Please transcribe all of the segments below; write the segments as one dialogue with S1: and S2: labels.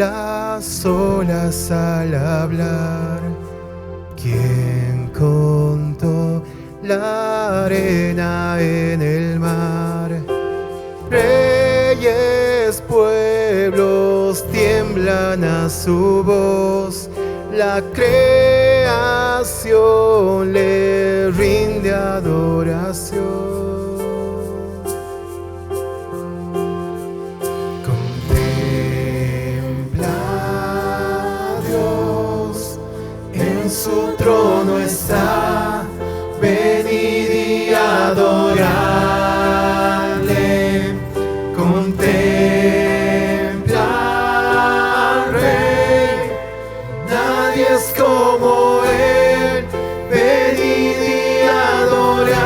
S1: las olas al hablar. ¿Quién contó la arena en el mar? Reyes, pueblos tiemblan a su voz. La creación le rinde adoración. En su trono está, venid y adorarle. Contempla al Rey, nadie es como él. Venid y adorarle.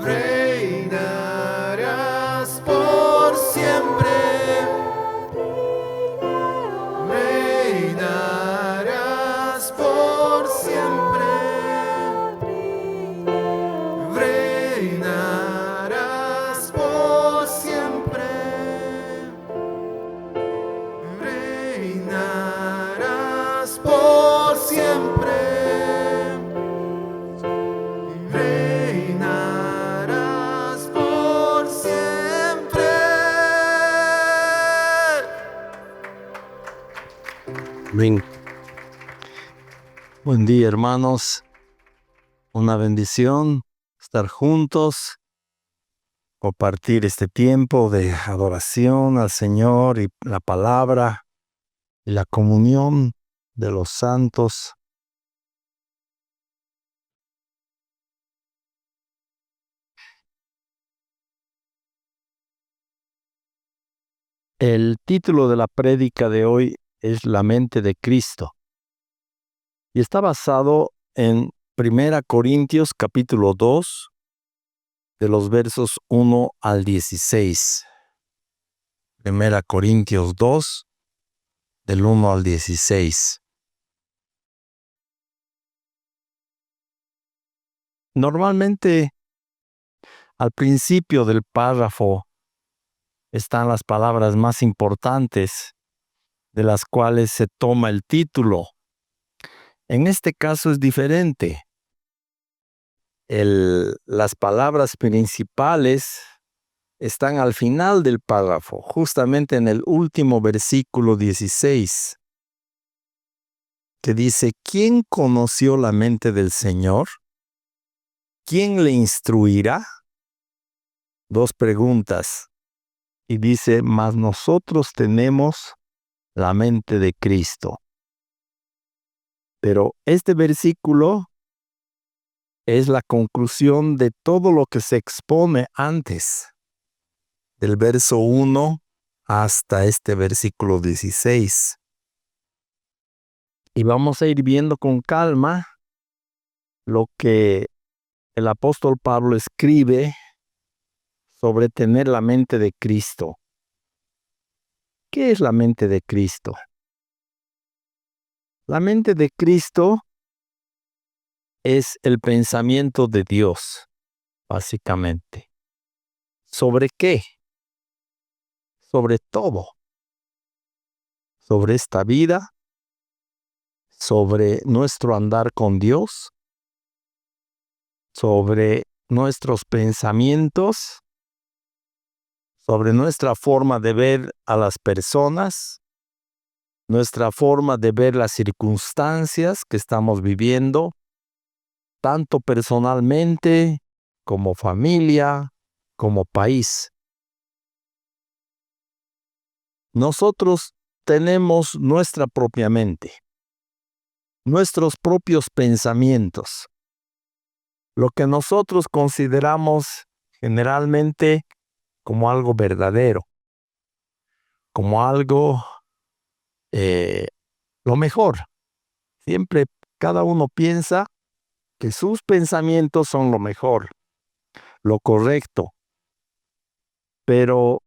S1: reinarás por siempre. Reinarás por siempre. Reinarás por siempre. Reinarás por siempre. Reinarás por siempre.
S2: Amén. Buen día, hermanos. Una bendición estar juntos, compartir este tiempo de adoración al Señor y la palabra y la comunión de los santos. El título de la prédica de hoy es La mente de Cristo y está basado en 1 Corintios capítulo 2, de los versos 1 al 16. 1 Corintios 2, del 1 al 16. Normalmente, al principio del párrafo están las palabras más importantes de las cuales se toma el título. En este caso es diferente. Las palabras principales están al final del párrafo, justamente en el último versículo 16, que dice: ¿Quién conoció la mente del Señor? ¿Quién le instruirá? Dos preguntas. Y dice: mas nosotros tenemos la mente de Cristo. Pero este versículo es la conclusión de todo lo que se expone antes, del verso 1 hasta este versículo 16. Y vamos a ir viendo con calma lo que el apóstol Pablo escribe sobre tener la mente de Cristo. ¿Qué es la mente de Cristo? La mente de Cristo es el pensamiento de Dios, básicamente. ¿Sobre qué? Sobre todo. Sobre esta vida, sobre nuestro andar con Dios, sobre nuestros pensamientos, sobre nuestra forma de ver a las personas, nuestra forma de ver las circunstancias que estamos viviendo, tanto personalmente como familia, como país. Nosotros tenemos nuestra propia mente, nuestros propios pensamientos, lo que nosotros consideramos generalmente como algo verdadero, como algo lo mejor. Siempre cada uno piensa que sus pensamientos son lo mejor, lo correcto. Pero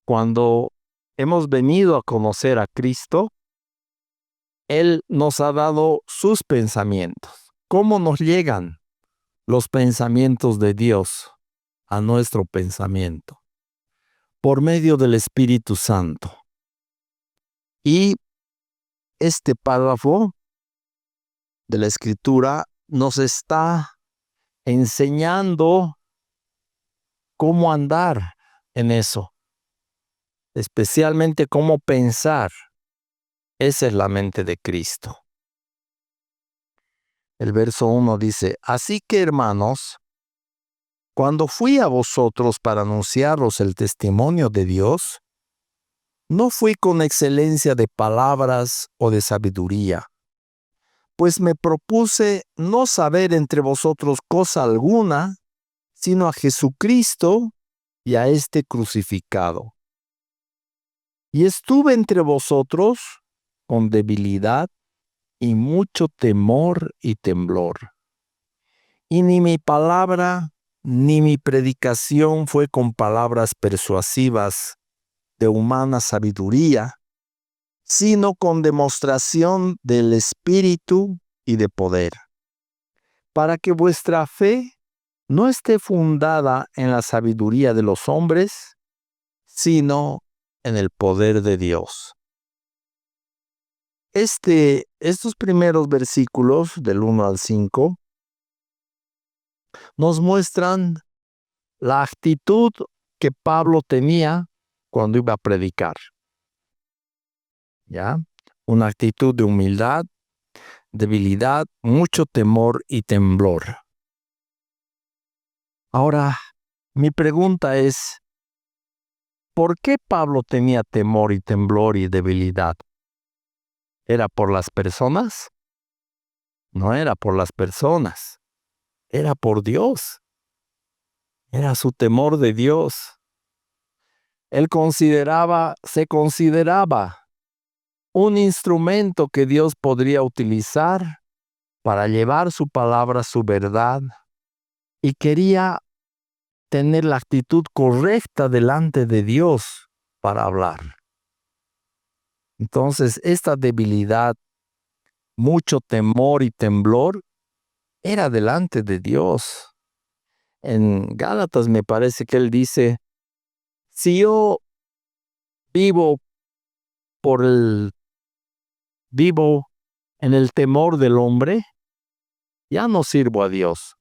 S2: cuando hemos venido a conocer a Cristo, Él nos ha dado sus pensamientos. ¿Cómo nos llegan los pensamientos de Dios a nuestro pensamiento? Por medio del Espíritu Santo. Y este párrafo de la Escritura nos está enseñando cómo andar en eso, especialmente cómo pensar. Esa es la mente de Cristo. El verso 1 dice: así que, hermanos, cuando fui a vosotros para anunciaros el testimonio de Dios, no fui con excelencia de palabras o de sabiduría, pues me propuse no saber entre vosotros cosa alguna, sino a Jesucristo y a este crucificado. Y estuve entre vosotros con debilidad y mucho temor y temblor. Y ni mi palabra ni mi predicación fue con palabras persuasivas de humana sabiduría, sino con demostración del Espíritu y de poder, para que vuestra fe no esté fundada en la sabiduría de los hombres, sino en el poder de Dios. Estos primeros versículos del 1 al 5 nos muestran la actitud que Pablo tenía cuando iba a predicar. ¿Ya? Una actitud de humildad, debilidad, mucho temor y temblor. Ahora, mi pregunta es, ¿por qué Pablo tenía temor y temblor y debilidad? ¿Era por las personas? No era por las personas, era por Dios. Era su temor de Dios. Él se consideraba un instrumento que Dios podría utilizar para llevar su palabra, su verdad, y quería tener la actitud correcta delante de Dios para hablar. Entonces, esta debilidad, mucho temor y temblor, era delante de Dios. En Gálatas me parece que él dice, si yo vivo vivo en el temor del hombre, ya no sirvo a Dios.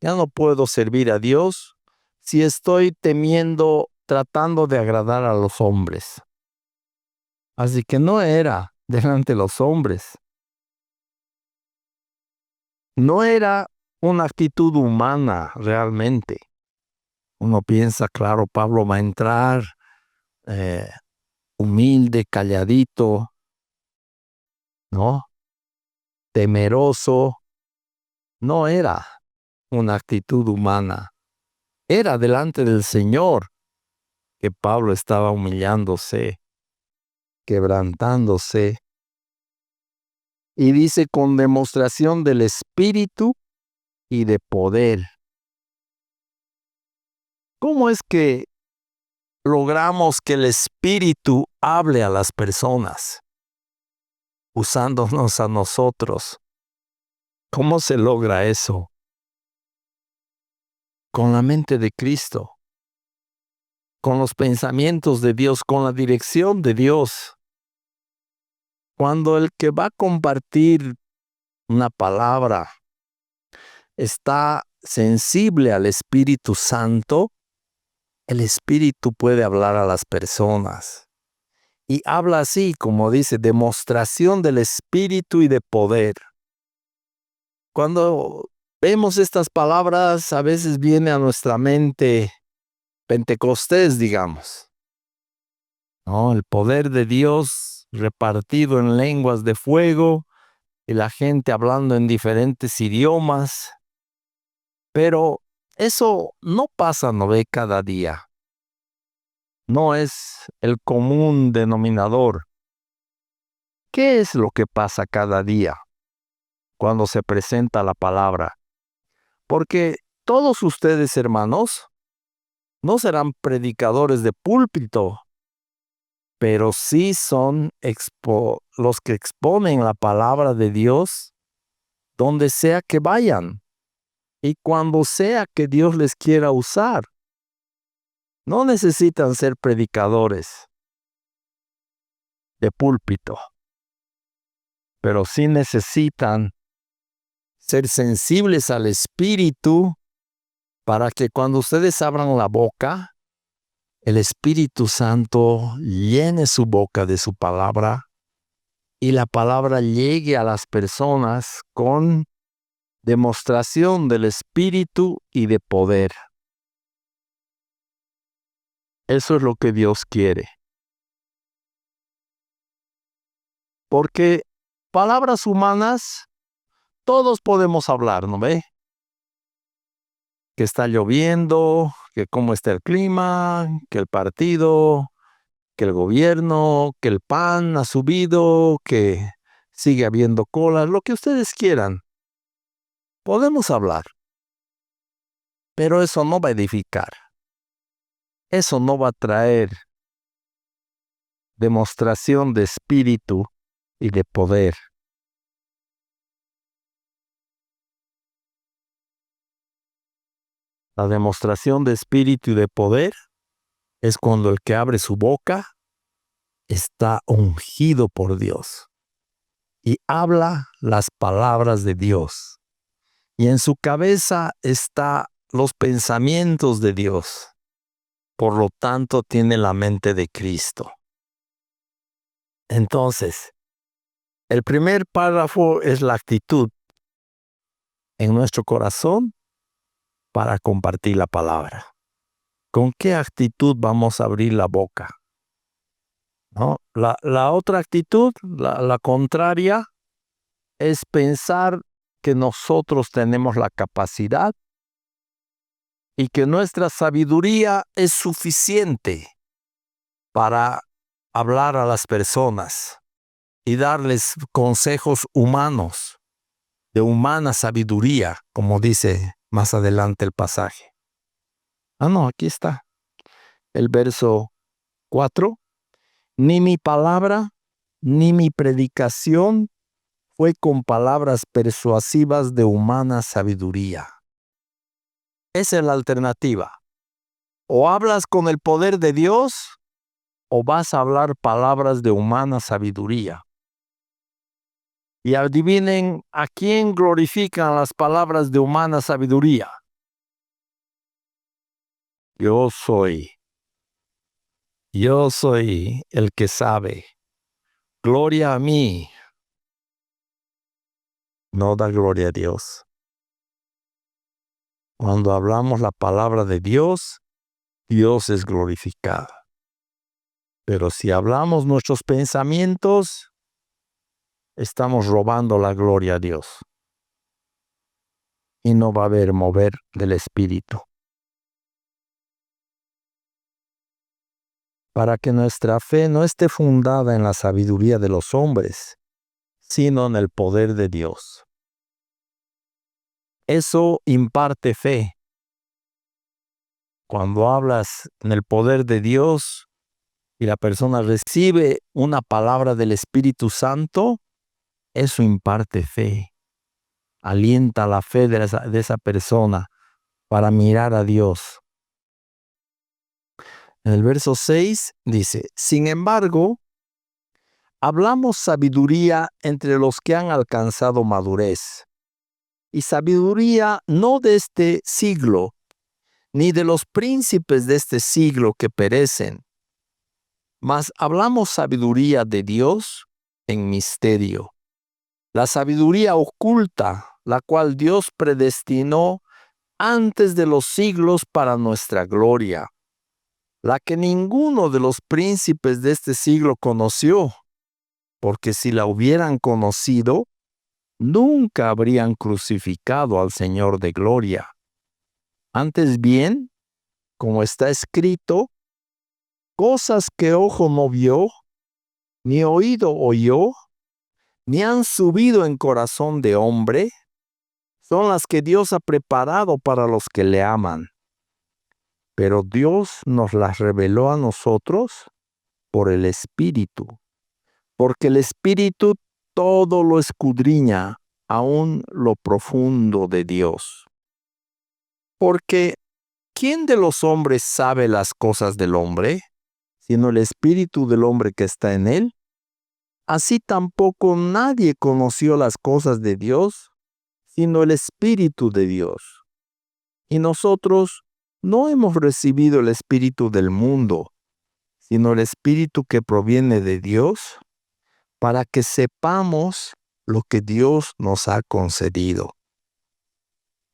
S2: Ya no puedo servir a Dios si estoy tratando de agradar a los hombres. Así que no era delante de los hombres. No era una actitud humana realmente. Uno piensa, claro, Pablo va a entrar humilde, calladito, ¿no? Temeroso. No era una actitud humana. Era delante del Señor que Pablo estaba humillándose, quebrantándose. Y dice con demostración del Espíritu y de poder. ¿Cómo es que logramos que el Espíritu hable a las personas, usándonos a nosotros? ¿Cómo se logra eso? Con la mente de Cristo, con los pensamientos de Dios, con la dirección de Dios. Cuando el que va a compartir una palabra está sensible al Espíritu Santo, el Espíritu puede hablar a las personas. Y habla así, como dice, demostración del Espíritu y de poder. Cuando vemos estas palabras, a veces viene a nuestra mente Pentecostés, digamos. ¿No? El poder de Dios repartido en lenguas de fuego y la gente hablando en diferentes idiomas. Pero eso no pasa, no ve, cada día. No es el común denominador. ¿Qué es lo que pasa cada día cuando se presenta la palabra? Porque todos ustedes, hermanos, no serán predicadores de púlpito, pero sí son los que exponen la palabra de Dios donde sea que vayan y cuando sea que Dios les quiera usar. No necesitan ser predicadores de púlpito, pero sí necesitan ser sensibles al Espíritu para que cuando ustedes abran la boca, el Espíritu Santo llene su boca de su palabra y la palabra llegue a las personas con demostración del Espíritu y de poder. Eso es lo que Dios quiere. Porque palabras humanas, todos podemos hablar, ¿no ve? Que está lloviendo, que cómo está el clima, que el partido, que el gobierno, que el pan ha subido, que sigue habiendo colas, lo que ustedes quieran. Podemos hablar. Pero eso no va a edificar. Eso no va a traer demostración de espíritu y de poder. La demostración de espíritu y de poder es cuando el que abre su boca está ungido por Dios y habla las palabras de Dios. Y en su cabeza están los pensamientos de Dios. Por lo tanto, tiene la mente de Cristo. Entonces, el primer párrafo es la actitud en nuestro corazón para compartir la palabra. ¿Con qué actitud vamos a abrir la boca? ¿No? La otra actitud, la contraria, es pensar que nosotros tenemos la capacidad y que nuestra sabiduría es suficiente para hablar a las personas y darles consejos humanos, de humana sabiduría, como dice más adelante el pasaje. No, aquí está. El verso 4. Ni mi palabra, ni mi predicación fue con palabras persuasivas de humana sabiduría. Esa es la alternativa. O hablas con el poder de Dios, o vas a hablar palabras de humana sabiduría. Y adivinen a quién glorifican las palabras de humana sabiduría. Yo soy el que sabe. Gloria a mí. No da gloria a Dios. Cuando hablamos la palabra de Dios, Dios es glorificado. Pero si hablamos nuestros pensamientos, estamos robando la gloria a Dios. Y no va a haber mover del Espíritu. Para que nuestra fe no esté fundada en la sabiduría de los hombres, sino en el poder de Dios. Eso imparte fe. Cuando hablas en el poder de Dios y la persona recibe una palabra del Espíritu Santo, eso imparte fe. Alienta la fe de esa persona para mirar a Dios. En el verso 6 dice, sin embargo, hablamos sabiduría entre los que han alcanzado madurez, y sabiduría no de este siglo, ni de los príncipes de este siglo que perecen, mas hablamos sabiduría de Dios en misterio, la sabiduría oculta, la cual Dios predestinó antes de los siglos para nuestra gloria, la que ninguno de los príncipes de este siglo conoció, porque si la hubieran conocido, nunca habrían crucificado al Señor de gloria. Antes bien, como está escrito, cosas que ojo no vio, ni oído oyó, ni han subido en corazón de hombre, son las que Dios ha preparado para los que le aman. Pero Dios nos las reveló a nosotros por el Espíritu, porque el Espíritu todo lo escudriña, aún lo profundo de Dios. Porque, ¿quién de los hombres sabe las cosas del hombre, sino el Espíritu del hombre que está en él? Así tampoco nadie conoció las cosas de Dios, sino el Espíritu de Dios. Y nosotros no hemos recibido el Espíritu del mundo, sino el Espíritu que proviene de Dios, para que sepamos lo que Dios nos ha concedido.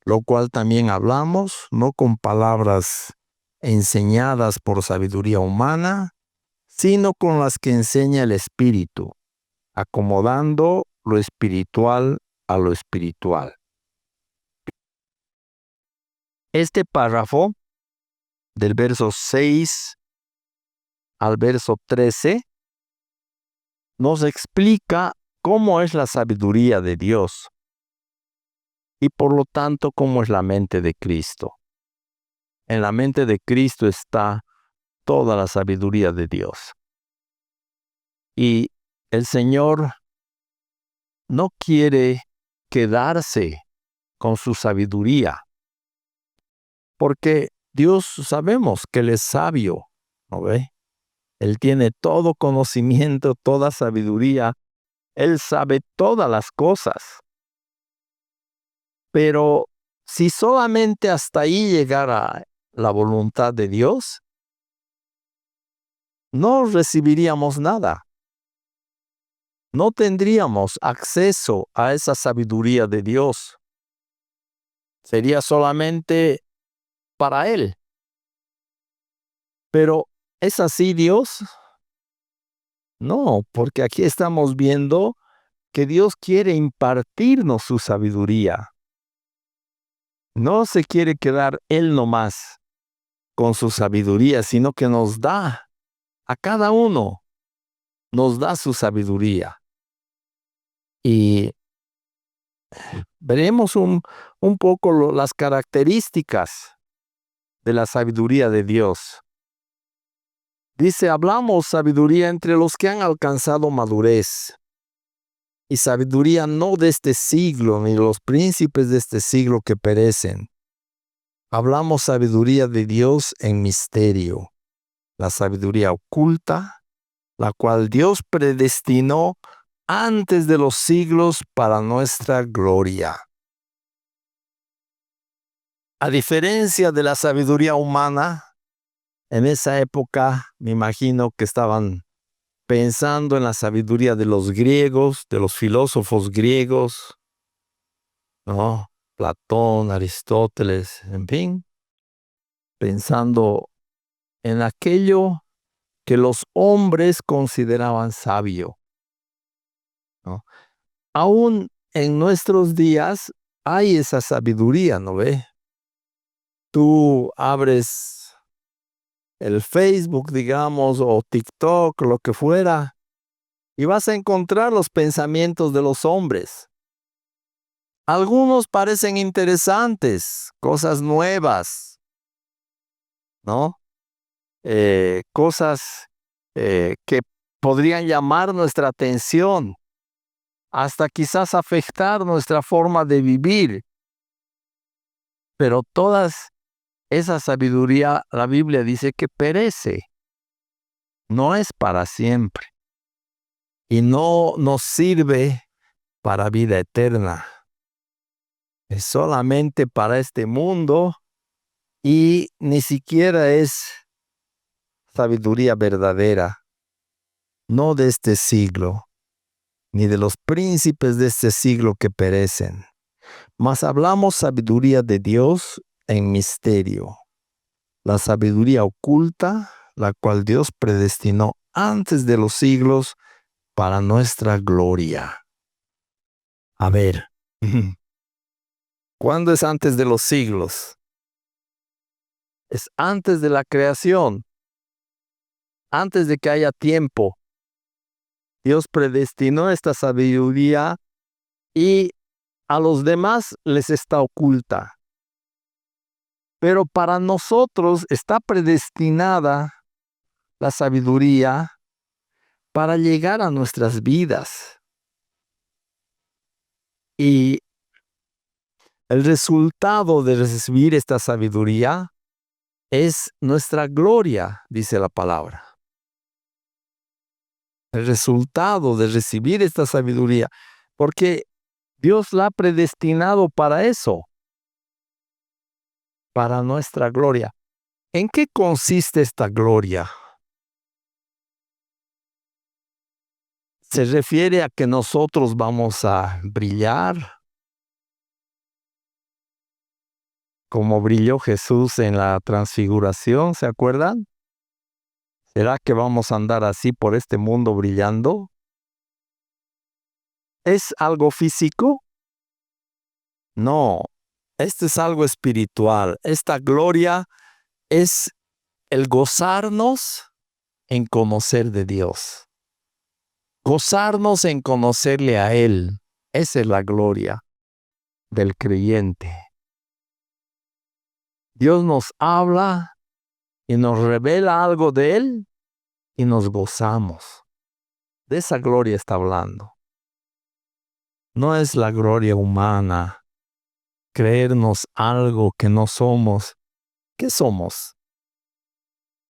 S2: Lo cual también hablamos, no con palabras enseñadas por sabiduría humana, sino con las que enseña el Espíritu, acomodando lo espiritual a lo espiritual. Este párrafo, del verso 6 al verso 13, nos explica cómo es la sabiduría de Dios y por lo tanto cómo es la mente de Cristo. En la mente de Cristo está toda la sabiduría de Dios. Y el Señor no quiere quedarse con su sabiduría, porque Dios sabemos que Él es sabio, ¿no ve? Él tiene todo conocimiento, toda sabiduría. Él sabe todas las cosas. Pero si solamente hasta ahí llegara la voluntad de Dios, no recibiríamos nada. No tendríamos acceso a esa sabiduría de Dios. Sería solamente para Él. Pero ¿es así Dios? No, porque aquí estamos viendo que Dios quiere impartirnos su sabiduría. No se quiere quedar Él nomás con su sabiduría, sino que nos da a cada uno, nos da su sabiduría. Y veremos un poco las características de la sabiduría de Dios. Dice, hablamos sabiduría entre los que han alcanzado madurez. Y sabiduría no de este siglo, ni de los príncipes de este siglo que perecen. Hablamos sabiduría de Dios en misterio, la sabiduría oculta, la cual Dios predestinó antes de los siglos para nuestra gloria. A diferencia de la sabiduría humana, en esa época me imagino que estaban pensando en la sabiduría de los griegos, de los filósofos griegos, ¿no? Platón, Aristóteles, en fin, pensando en aquello que los hombres consideraban sabio, ¿no? Aún en nuestros días hay esa sabiduría, ¿no ve? Tú abres el Facebook, digamos, o TikTok, lo que fuera, y vas a encontrar los pensamientos de los hombres. Algunos parecen interesantes, cosas nuevas, ¿no? Cosas que podrían llamar nuestra atención, hasta quizás afectar nuestra forma de vivir. Pero todas esa sabiduría, la Biblia dice que perece, no es para siempre y no nos sirve para vida eterna. Es solamente para este mundo y ni siquiera es sabiduría verdadera, no de este siglo, ni de los príncipes de este siglo que perecen. Mas hablamos sabiduría de Dios en misterio, la sabiduría oculta, la cual Dios predestinó antes de los siglos para nuestra gloria. A ver, ¿cuándo es antes de los siglos? Es antes de la creación, antes de que haya tiempo. Dios predestinó esta sabiduría y a los demás les está oculta. Pero para nosotros está predestinada la sabiduría para llegar a nuestras vidas. Y el resultado de recibir esta sabiduría es nuestra gloria, dice la palabra. El resultado de recibir esta sabiduría, porque Dios la ha predestinado para eso, para nuestra gloria. ¿En qué consiste esta gloria? ¿Se refiere a que nosotros vamos a brillar como brilló Jesús en la transfiguración? ¿Se acuerdan? ¿Será que vamos a andar así por este mundo brillando? ¿Es algo físico? No, esto es algo espiritual. Esta gloria es el gozarnos en conocer de Dios. Gozarnos en conocerle a Él. Esa es la gloria del creyente. Dios nos habla y nos revela algo de Él y nos gozamos. De esa gloria está hablando. No es la gloria humana, creernos algo que no somos. ¿Qué somos?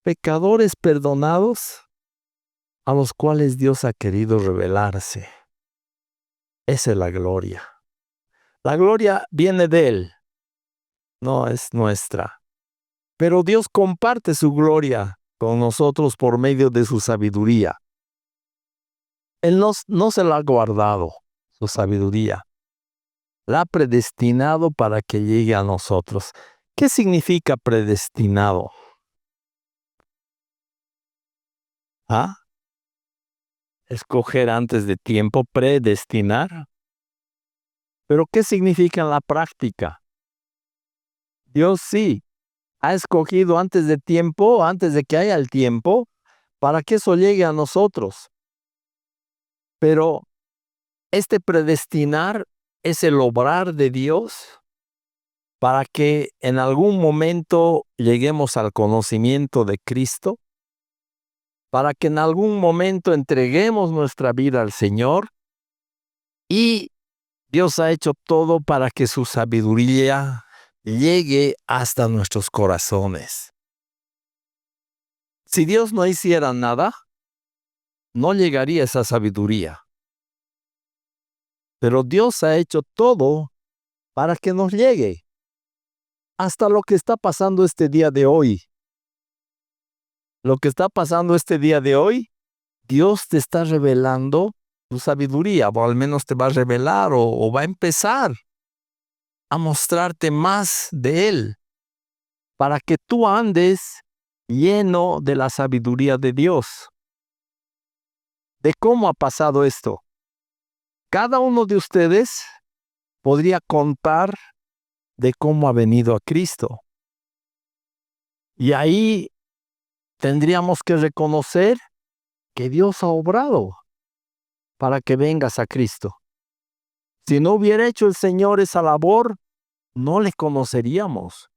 S2: Pecadores perdonados a los cuales Dios ha querido revelarse. Esa es la gloria. La gloria viene de Él, no es nuestra. Pero Dios comparte su gloria con nosotros por medio de su sabiduría. Él no se la ha guardado, su sabiduría. La ha predestinado para que llegue a nosotros. ¿Qué significa predestinado? ¿Ah? Escoger antes de tiempo, predestinar. ¿Pero qué significa en la práctica? Dios sí ha escogido antes de tiempo, antes de que haya el tiempo, para que eso llegue a nosotros. Pero este predestinar es el obrar de Dios para que en algún momento lleguemos al conocimiento de Cristo, para que en algún momento entreguemos nuestra vida al Señor, y Dios ha hecho todo para que su sabiduría llegue hasta nuestros corazones. Si Dios no hiciera nada, no llegaría esa sabiduría. Pero Dios ha hecho todo para que nos llegue. Hasta lo que está pasando este día de hoy. Lo que está pasando este día de hoy, Dios te está revelando su sabiduría, o al menos te va a revelar o va a empezar a mostrarte más de Él, para que tú andes lleno de la sabiduría de Dios. ¿De cómo ha pasado esto? Cada uno de ustedes podría contar de cómo ha venido a Cristo. Y ahí tendríamos que reconocer que Dios ha obrado para que vengas a Cristo. Si no hubiera hecho el Señor esa labor, no le conoceríamos.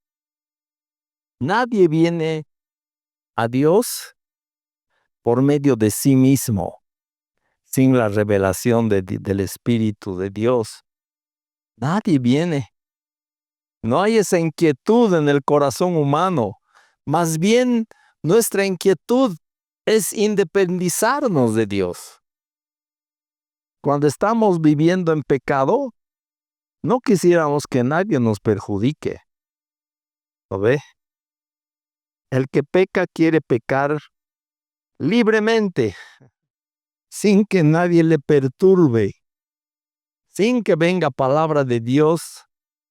S2: Nadie viene a Dios por medio de sí mismo, sin la revelación del Espíritu de Dios. Nadie viene. No hay esa inquietud en el corazón humano. Más bien, nuestra inquietud es independizarnos de Dios. Cuando estamos viviendo en pecado, no quisiéramos que nadie nos perjudique. ¿Lo ve? El que peca quiere pecar libremente, sin que nadie le perturbe, sin que venga palabra de Dios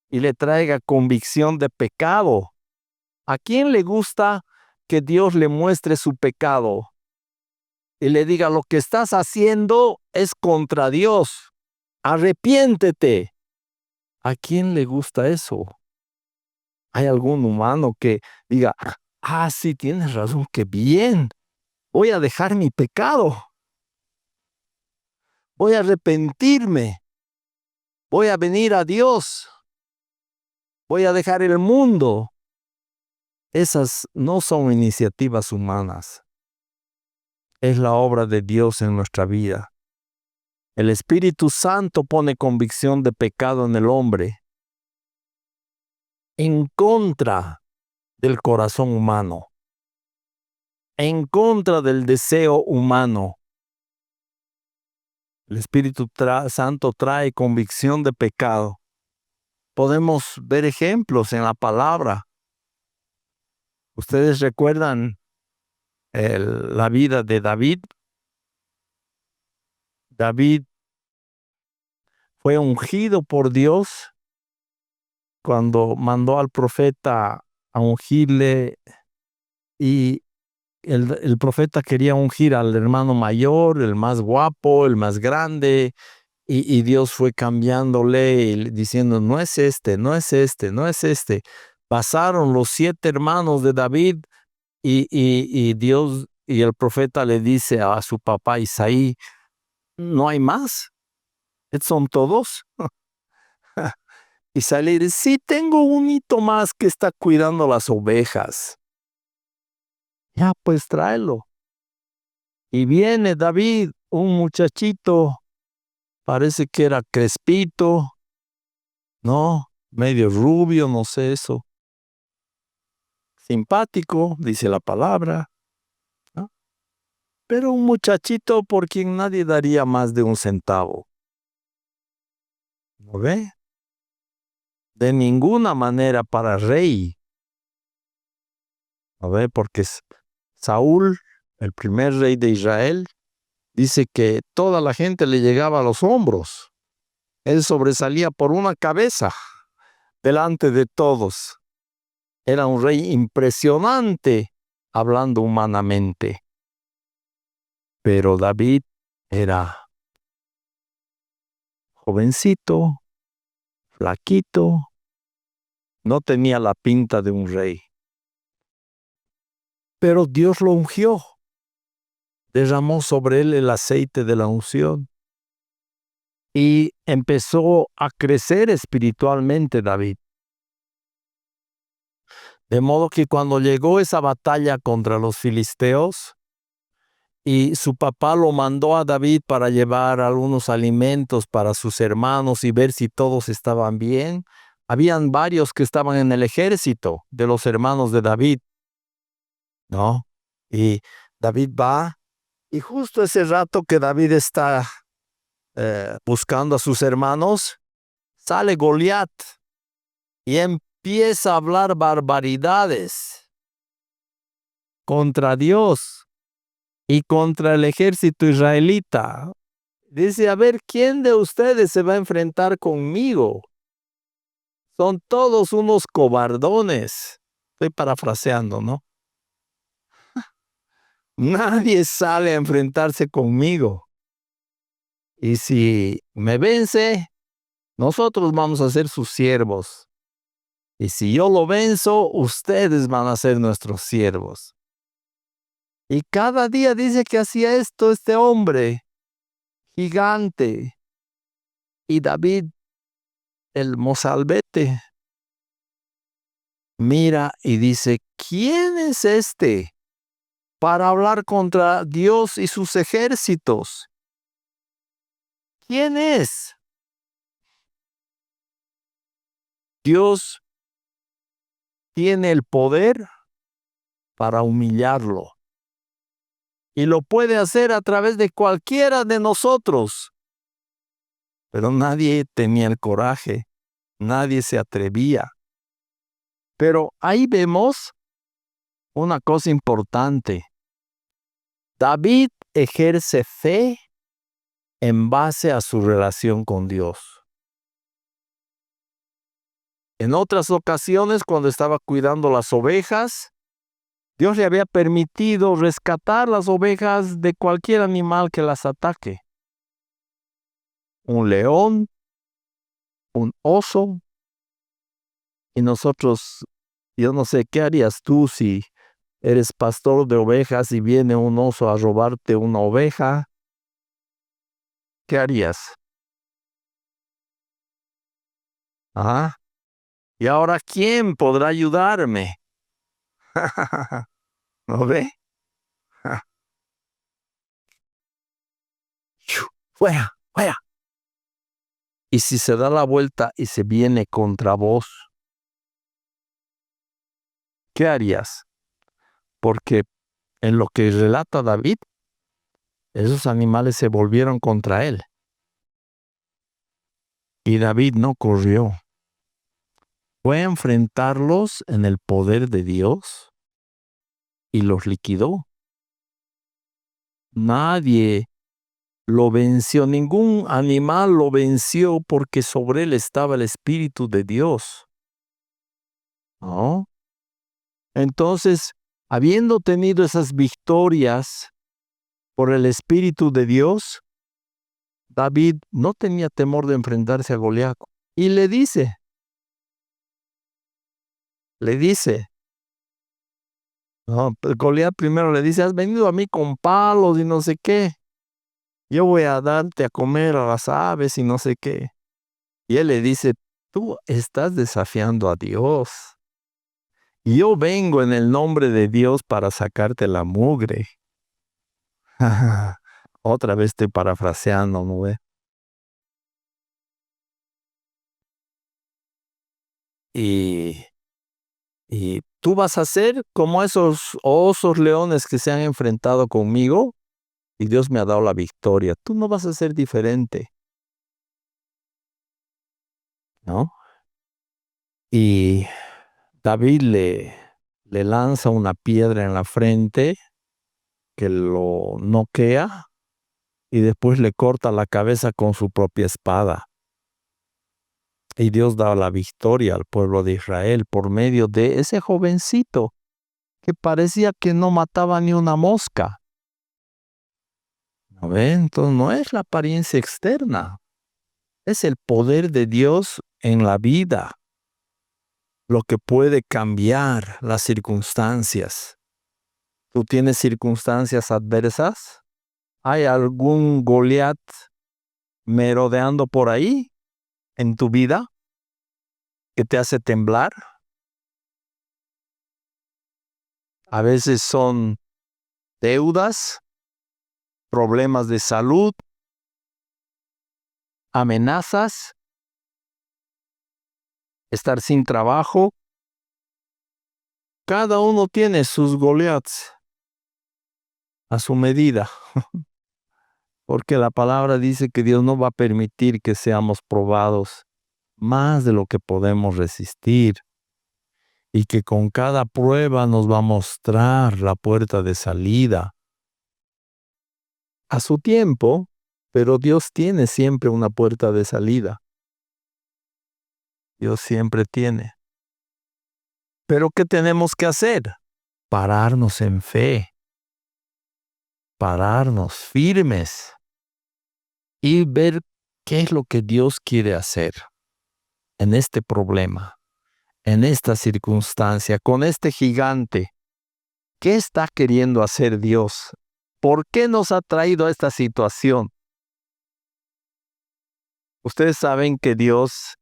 S2: y le traiga convicción de pecado. ¿A quién le gusta que Dios le muestre su pecado y le diga lo que estás haciendo es contra Dios? Arrepiéntete. ¿A quién le gusta eso? ¿Hay algún humano que diga, sí, tienes razón, qué bien, voy a dejar mi pecado, voy a arrepentirme, voy a venir a Dios, voy a dejar el mundo? Esas no son iniciativas humanas. Es la obra de Dios en nuestra vida. El Espíritu Santo pone convicción de pecado en el hombre, en contra del corazón humano, en contra del deseo humano. El Espíritu Santo trae convicción de pecado. Podemos ver ejemplos en la palabra. ¿Ustedes recuerdan la vida de David? David fue ungido por Dios cuando mandó al profeta a ungirle, y el profeta quería ungir al hermano mayor, el más guapo, el más grande, y Dios fue cambiándole y diciendo, no es este, no es este, no es este. Pasaron los 7 hermanos de David y Dios y el profeta le dice a su papá Isaí, no hay más, son todos. y salir. Sí, tengo un hito más que está cuidando las ovejas. Ya, pues tráelo. Y viene David, un muchachito, parece que era crespito, ¿no? Medio rubio, no sé eso. Simpático, dice la palabra, ¿no? Pero un muchachito por quien nadie daría más de un centavo. ¿No ve? De ninguna manera para rey. ¿No ve? Porque Saúl, el primer rey de Israel, dice que toda la gente le llegaba a los hombros. Él sobresalía por una cabeza delante de todos. Era un rey impresionante, hablando humanamente. Pero David era jovencito, flaquito, no tenía la pinta de un rey. Pero Dios lo ungió, derramó sobre él el aceite de la unción y empezó a crecer espiritualmente David. De modo que cuando llegó esa batalla contra los filisteos, y su papá lo mandó a David para llevar algunos alimentos para sus hermanos y ver si todos estaban bien. Habían varios que estaban en el ejército de los hermanos de David, ¿no? Y David va, y justo ese rato que David está buscando a sus hermanos, sale Goliat y empieza a hablar barbaridades contra Dios y contra el ejército israelita. Dice, a ver, ¿quién de ustedes se va a enfrentar conmigo? Son todos unos cobardones. Estoy parafraseando, ¿no? Nadie sale a enfrentarse conmigo. Y si me vence, nosotros vamos a ser sus siervos. Y si yo lo venzo, ustedes van a ser nuestros siervos. Y cada día dice que hacía esto este hombre gigante. Y David, el mozalbete, mira y dice, ¿quién es este para hablar contra Dios y sus ejércitos? ¿Quién es? Dios tiene el poder para humillarlo. Y lo puede hacer a través de cualquiera de nosotros. Pero nadie tenía el coraje, nadie se atrevía. Pero ahí vemos una cosa importante. David ejerce fe en base a su relación con Dios. En otras ocasiones, cuando estaba cuidando las ovejas, Dios le había permitido rescatar las ovejas de cualquier animal que las ataque. Un león, un oso. Y nosotros, yo no sé, ¿qué harías tú si eres pastor de ovejas y viene un oso a robarte una oveja? ¿Qué harías? ¿Ah? ¿Y ahora quién podrá ayudarme? ¿No ve? Fuera, fuera. Y si se da la vuelta y se viene contra vos, ¿qué harías? Porque en lo que relata David, esos animales se volvieron contra él. Y David no corrió. Fue a enfrentarlos en el poder de Dios y los liquidó. Nadie lo venció, ningún animal lo venció porque sobre él estaba el Espíritu de Dios. ¿No? Entonces, habiendo tenido esas victorias por el Espíritu de Dios, David no tenía temor de enfrentarse a Goliat. Y le dice, no, Goliat primero le dice, has venido a mí con palos y no sé qué. Yo voy a darte a comer a las aves y no sé qué. Y él le dice, Tú estás desafiando a Dios. Y yo vengo en el nombre de Dios para sacarte la mugre. Otra vez estoy parafraseando, ¿no ve? Y, y tú vas a ser como esos osos leones que se han enfrentado conmigo y Dios me ha dado la victoria. Tú no vas a ser diferente, ¿no? Y David le lanza una piedra en la frente que lo noquea y después le corta la cabeza con su propia espada. Y Dios da la victoria al pueblo de Israel por medio de ese jovencito que parecía que no mataba ni una mosca. ¿No ve? Entonces no es la apariencia externa, es el poder de Dios en la vida lo que puede cambiar las circunstancias. ¿Tú tienes circunstancias adversas? ¿Hay algún Goliat merodeando por ahí en tu vida que te hace temblar? A veces son deudas, problemas de salud, amenazas, estar sin trabajo. Cada uno tiene sus Goliaths a su medida, porque la palabra dice que Dios no va a permitir que seamos probados más de lo que podemos resistir y que con cada prueba nos va a mostrar la puerta de salida a su tiempo, pero Dios tiene siempre una puerta de salida. Dios siempre tiene. Pero ¿qué tenemos que hacer? Pararnos en fe, pararnos firmes y ver qué es lo que Dios quiere hacer en este problema, en esta circunstancia, con este gigante. ¿Qué está queriendo hacer Dios? ¿Por qué nos ha traído a esta situación? Ustedes saben que Dios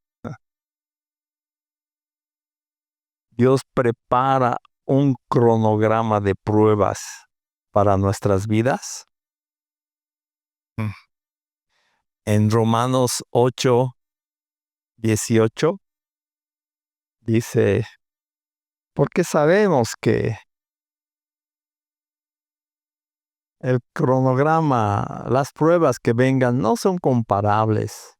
S2: prepara un cronograma de pruebas para nuestras vidas. En Romanos 8:18 dice, porque sabemos que el cronograma, las pruebas que vengan no son comparables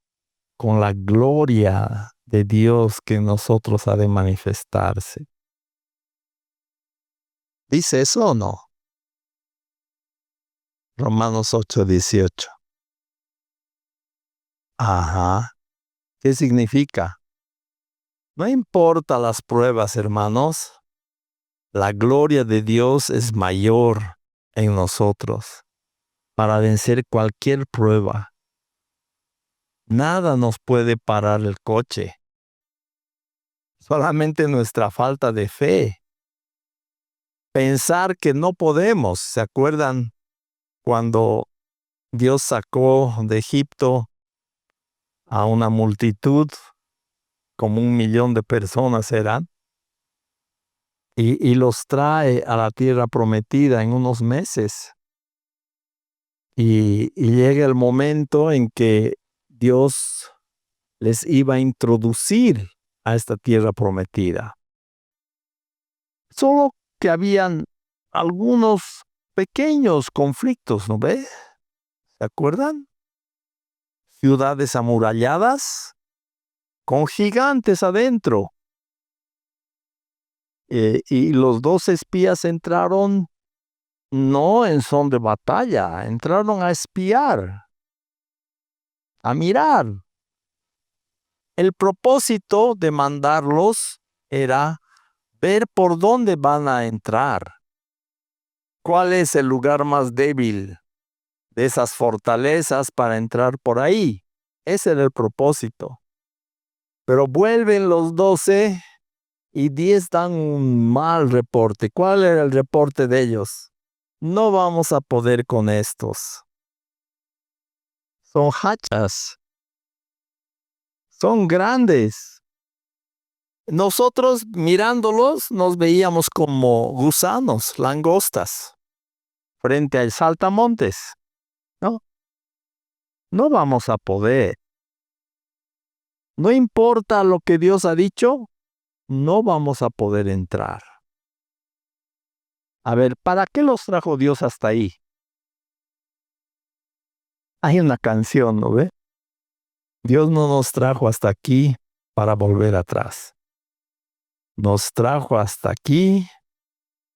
S2: con la gloria de Dios que en nosotros ha de manifestarse. ¿Dice eso o no? Romanos 8:18. Ajá. ¿Qué significa? No importa las pruebas, hermanos. La gloria de Dios es mayor en nosotros para vencer cualquier prueba. Nada nos puede parar el coche. Solamente nuestra falta de fe. Pensar que no podemos. ¿Se acuerdan cuando Dios sacó de Egipto a una multitud, como 1,000,000 de personas eran, y los trae a la tierra prometida en unos meses? Y llega el momento en que Dios les iba a introducir a esta tierra prometida. Solo que habían algunos pequeños conflictos, ¿no ve? ¿Se acuerdan? Ciudades amuralladas con gigantes adentro. Y los 2 espías entraron no en son de batalla, entraron a espiar, a mirar. El propósito de mandarlos era ver por dónde van a entrar, cuál es el lugar más débil de esas fortalezas para entrar por ahí. Ese era el propósito. Pero vuelven los 12 y 10 dan un mal reporte. ¿Cuál era el reporte de ellos? No vamos a poder con estos. Son hachas. Son grandes. nosotros mirándolos nos veíamos como gusanos, langostas, frente al saltamontes. No, no vamos a poder. No importa lo que Dios ha dicho, no vamos a poder entrar. A ver, ¿para qué los trajo Dios hasta ahí? Hay una canción, ¿no ve? Dios no nos trajo hasta aquí para volver atrás. Nos trajo hasta aquí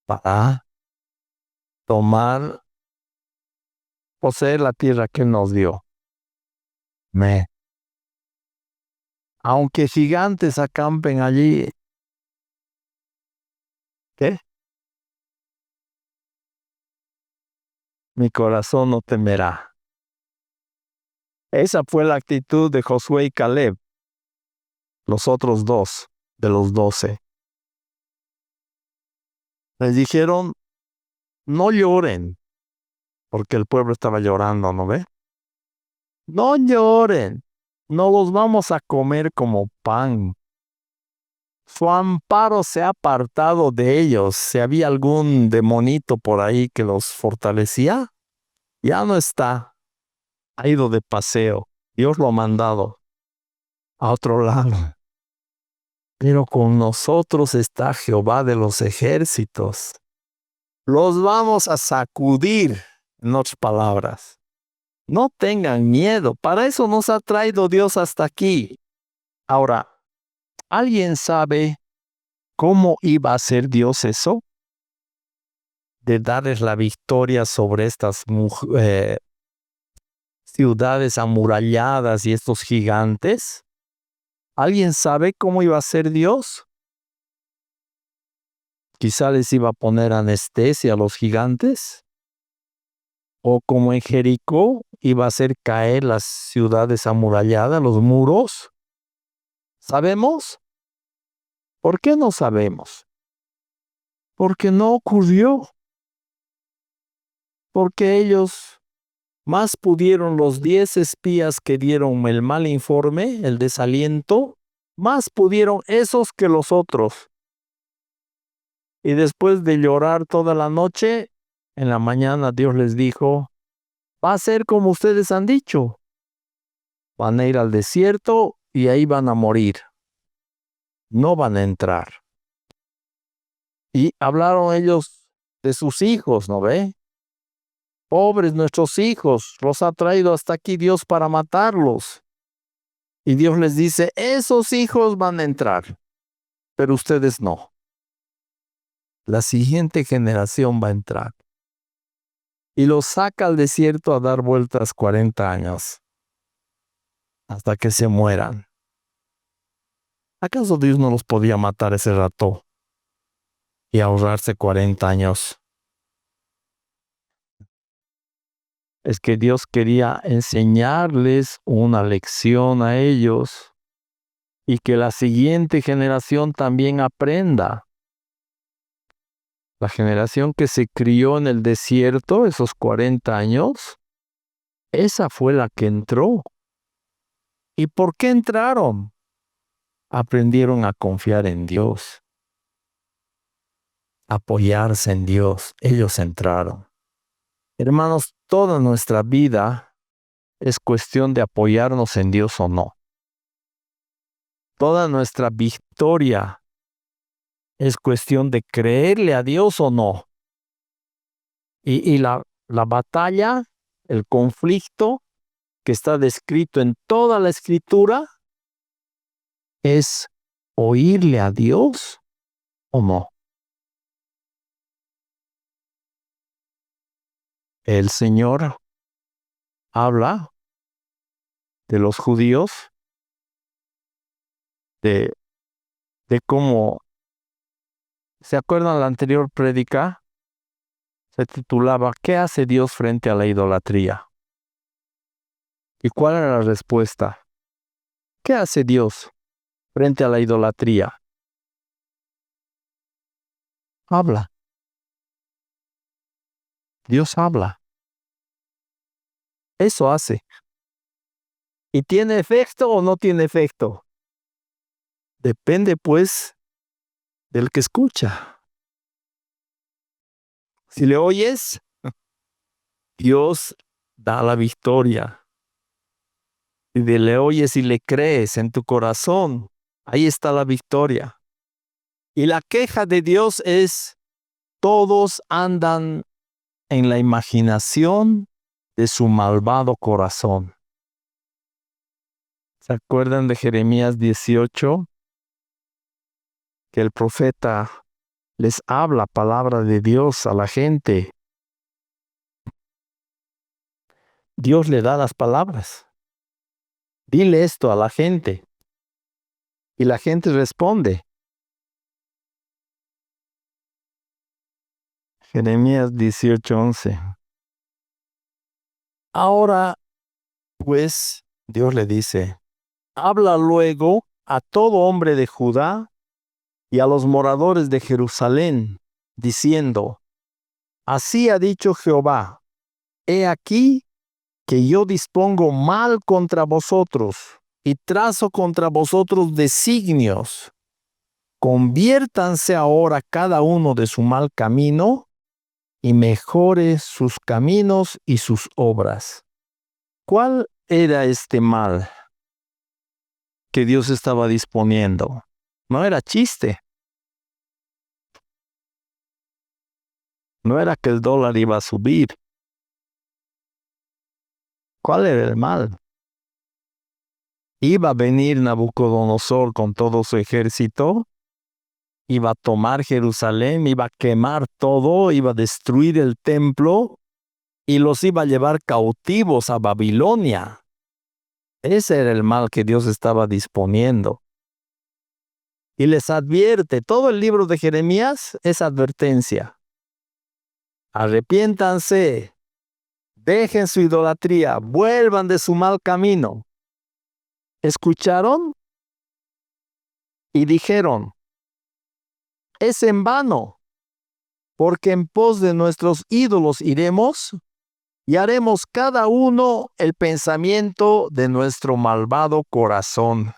S2: para poseer la tierra que Él nos dio. Aunque gigantes acampen allí, ¿qué? Mi corazón no temerá. Esa fue la actitud de Josué y Caleb, los otros dos de los 12. Les dijeron, no lloren, porque el pueblo estaba llorando, ¿no ve? No lloren, no los vamos a comer como pan. Su amparo se ha apartado de ellos. Si había algún demonito por ahí que los fortalecía, ya no está. Ha ido de paseo. Dios lo ha mandado a otro lado. Pero con nosotros está Jehová de los ejércitos. Los vamos a sacudir, en otras palabras. No tengan miedo. Para eso nos ha traído Dios hasta aquí. Ahora, ¿alguien sabe cómo iba a hacer Dios eso? De darles la victoria sobre estas ciudades amuralladas y estos gigantes. ¿Alguien sabe cómo iba a ser Dios? Quizá les iba a poner anestesia a los gigantes. O como en Jericó iba a hacer caer las ciudades amuralladas, los muros. ¿Sabemos? ¿Por qué no sabemos? Porque no ocurrió. Porque ellos más pudieron los 10 espías que dieron el mal informe, el desaliento, más pudieron esos que los otros. Y después de llorar toda la noche, en la mañana Dios les dijo, va a ser como ustedes han dicho. Van a ir al desierto y ahí van a morir. No van a entrar. Y hablaron ellos de sus hijos, ¿no ve? Pobres nuestros hijos, los ha traído hasta aquí Dios para matarlos. Y Dios les dice, esos hijos van a entrar, pero ustedes no. La siguiente generación va a entrar. Y los saca al desierto a dar vueltas 40 años, hasta que se mueran. ¿Acaso Dios no los podía matar ese rato y ahorrarse 40 años? Es que Dios quería enseñarles una lección a ellos y que la siguiente generación también aprenda. La generación que se crió en el desierto, esos 40 años, esa fue la que entró. ¿Y por qué entraron? Aprendieron a confiar en Dios, apoyarse en Dios. Ellos entraron. Hermanos, toda nuestra vida es cuestión de apoyarnos en Dios o no. Toda nuestra victoria es cuestión de creerle a Dios o no. Y la batalla, el conflicto que está descrito en toda la Escritura es oírle a Dios o no. El Señor habla de los judíos, de cómo, ¿se acuerdan la anterior prédica? Se titulaba ¿Qué hace Dios frente a la idolatría? ¿Y cuál era la respuesta? ¿Qué hace Dios frente a la idolatría? Habla. Dios habla. Eso hace. ¿Y tiene efecto o no tiene efecto? Depende, pues, del que escucha. Si le oyes, Dios da la victoria. Si le oyes y le crees en tu corazón, ahí está la victoria. Y la queja de Dios es: todos andan en la imaginación de su malvado corazón. ¿Se acuerdan de Jeremías 18? Que el profeta les habla palabra de Dios a la gente. Dios le da las palabras. Dile esto a la gente. Y la gente responde. Jeremías 18:11. Ahora, pues, Dios le dice: habla luego a todo hombre de Judá y a los moradores de Jerusalén, diciendo: así ha dicho Jehová, he aquí que yo dispongo mal contra vosotros y trazo contra vosotros designios. Conviértanse ahora cada uno de su mal camino y mejore sus caminos y sus obras. ¿Cuál era este mal que Dios estaba disponiendo? No era chiste. No era que el dólar iba a subir. ¿Cuál era el mal? Iba a venir Nabucodonosor con todo su ejército, iba a tomar Jerusalén, iba a quemar todo, iba a destruir el templo y los iba a llevar cautivos a Babilonia. Ese era el mal que Dios estaba disponiendo. Y les advierte, todo el libro de Jeremías es advertencia. Arrepiéntanse, dejen su idolatría, vuelvan de su mal camino. ¿Escucharon? Y dijeron: es en vano, porque en pos de nuestros ídolos iremos y haremos cada uno el pensamiento de nuestro malvado corazón.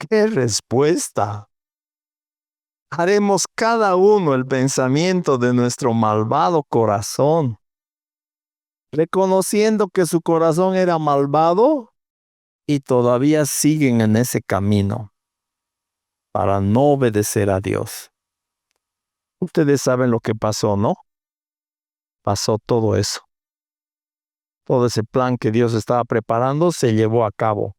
S2: ¡Qué respuesta! Haremos cada uno el pensamiento de nuestro malvado corazón. Reconociendo que su corazón era malvado y todavía siguen en ese camino para no obedecer a Dios. Ustedes saben lo que pasó, ¿no? Pasó todo eso. Todo ese plan que Dios estaba preparando se llevó a cabo.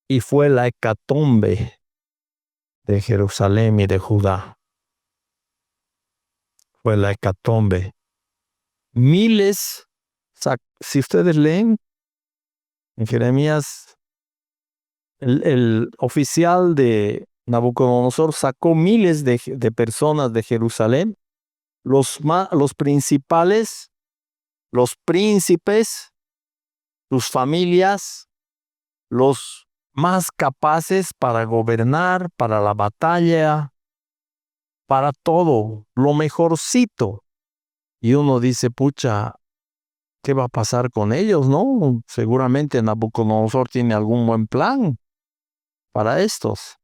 S2: Y fue la hecatombe de Jerusalén y de Judá. Fue la hecatombe. Miles, si ustedes leen en Jeremías, el oficial de Nabucodonosor sacó miles de personas de Jerusalén, los principales, los príncipes, sus familias, los más capaces para gobernar, para la batalla, para todo, lo mejorcito. Y uno dice: pucha, ¿qué va a pasar con ellos, no? Seguramente Nabucodonosor tiene algún buen plan para estos.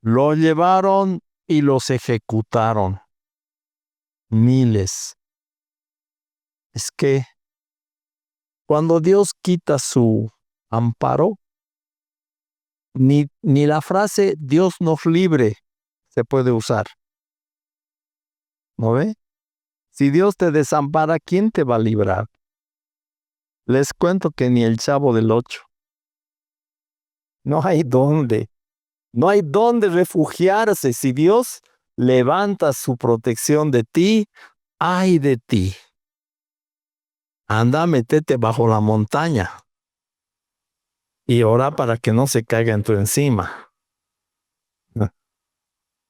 S2: Lo llevaron y los ejecutaron. Miles. Es que cuando Dios quita su amparo, ni la frase Dios nos libre se puede usar. ¿No ve? Si Dios te desampara, ¿quién te va a librar? Les cuento que ni el Chavo del Ocho. No hay dónde. No hay dónde refugiarse. Si Dios levanta su protección de ti, ¡ay de ti! Anda, métete bajo la montaña y ora para que no se caiga en tu encima.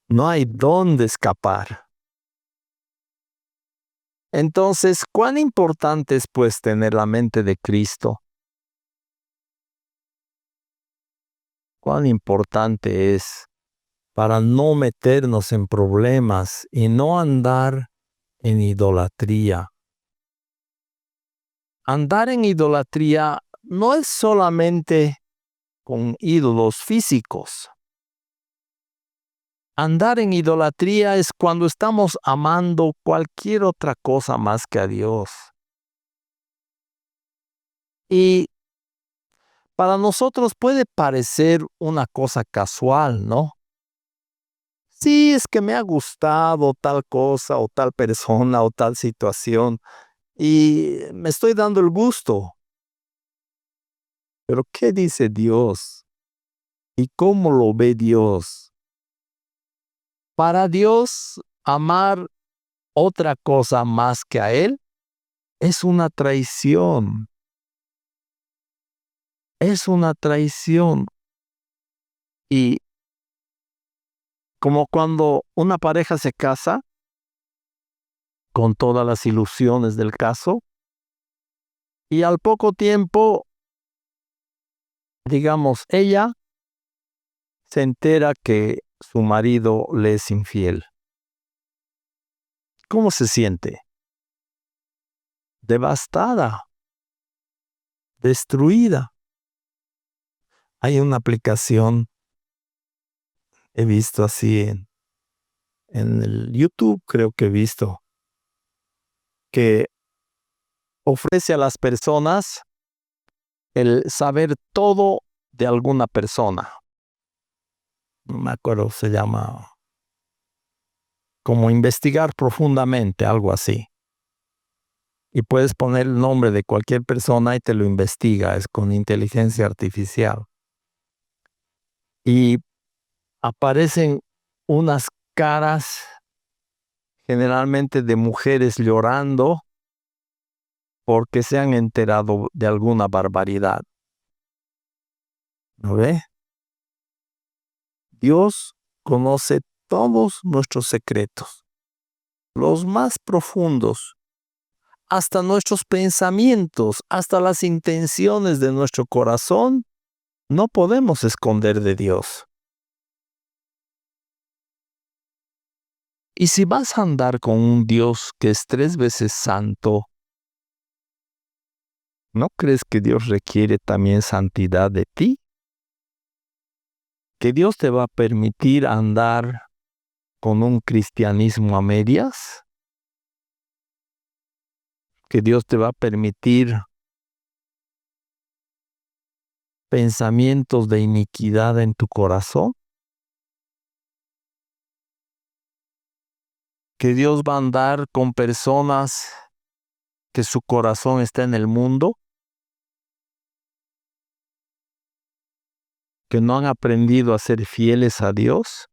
S2: No hay dónde escapar. Entonces, ¿cuán importante es, pues, tener la mente de Cristo? ¿Cuán importante es para no meternos en problemas y no andar en idolatría? Andar en idolatría no es solamente con ídolos físicos. Andar en idolatría es cuando estamos amando cualquier otra cosa más que a Dios. Y para nosotros puede parecer una cosa casual, ¿no? Sí, es que me ha gustado tal cosa o tal persona o tal situación y me estoy dando el gusto. Pero ¿qué dice Dios? ¿Y cómo lo ve Dios? Para Dios, amar otra cosa más que a Él es una traición. Es una traición. Y como cuando una pareja se casa con todas las ilusiones del caso y al poco tiempo, digamos, ella se entera que su marido le es infiel. ¿Cómo se siente? Devastada, destruida. Hay una aplicación, he visto así en el YouTube, creo que he visto, que ofrece a las personas el saber todo de alguna persona. No me acuerdo, se llama como investigar profundamente, algo así. Y puedes poner el nombre de cualquier persona y te lo investiga, es con inteligencia artificial. Y aparecen unas caras generalmente de mujeres llorando porque se han enterado de alguna barbaridad. ¿No ve? Dios conoce todos nuestros secretos, los más profundos, hasta nuestros pensamientos, hasta las intenciones de nuestro corazón, no podemos esconder de Dios. Y si vas a andar con un Dios que es 3 veces santo, ¿no crees que Dios requiere también santidad de ti? ¿Que Dios te va a permitir andar con un cristianismo a medias? ¿Que Dios te va a permitir pensamientos de iniquidad en tu corazón? ¿Que Dios va a andar con personas que su corazón está en el mundo? ¿Que no han aprendido a ser fieles a Dios?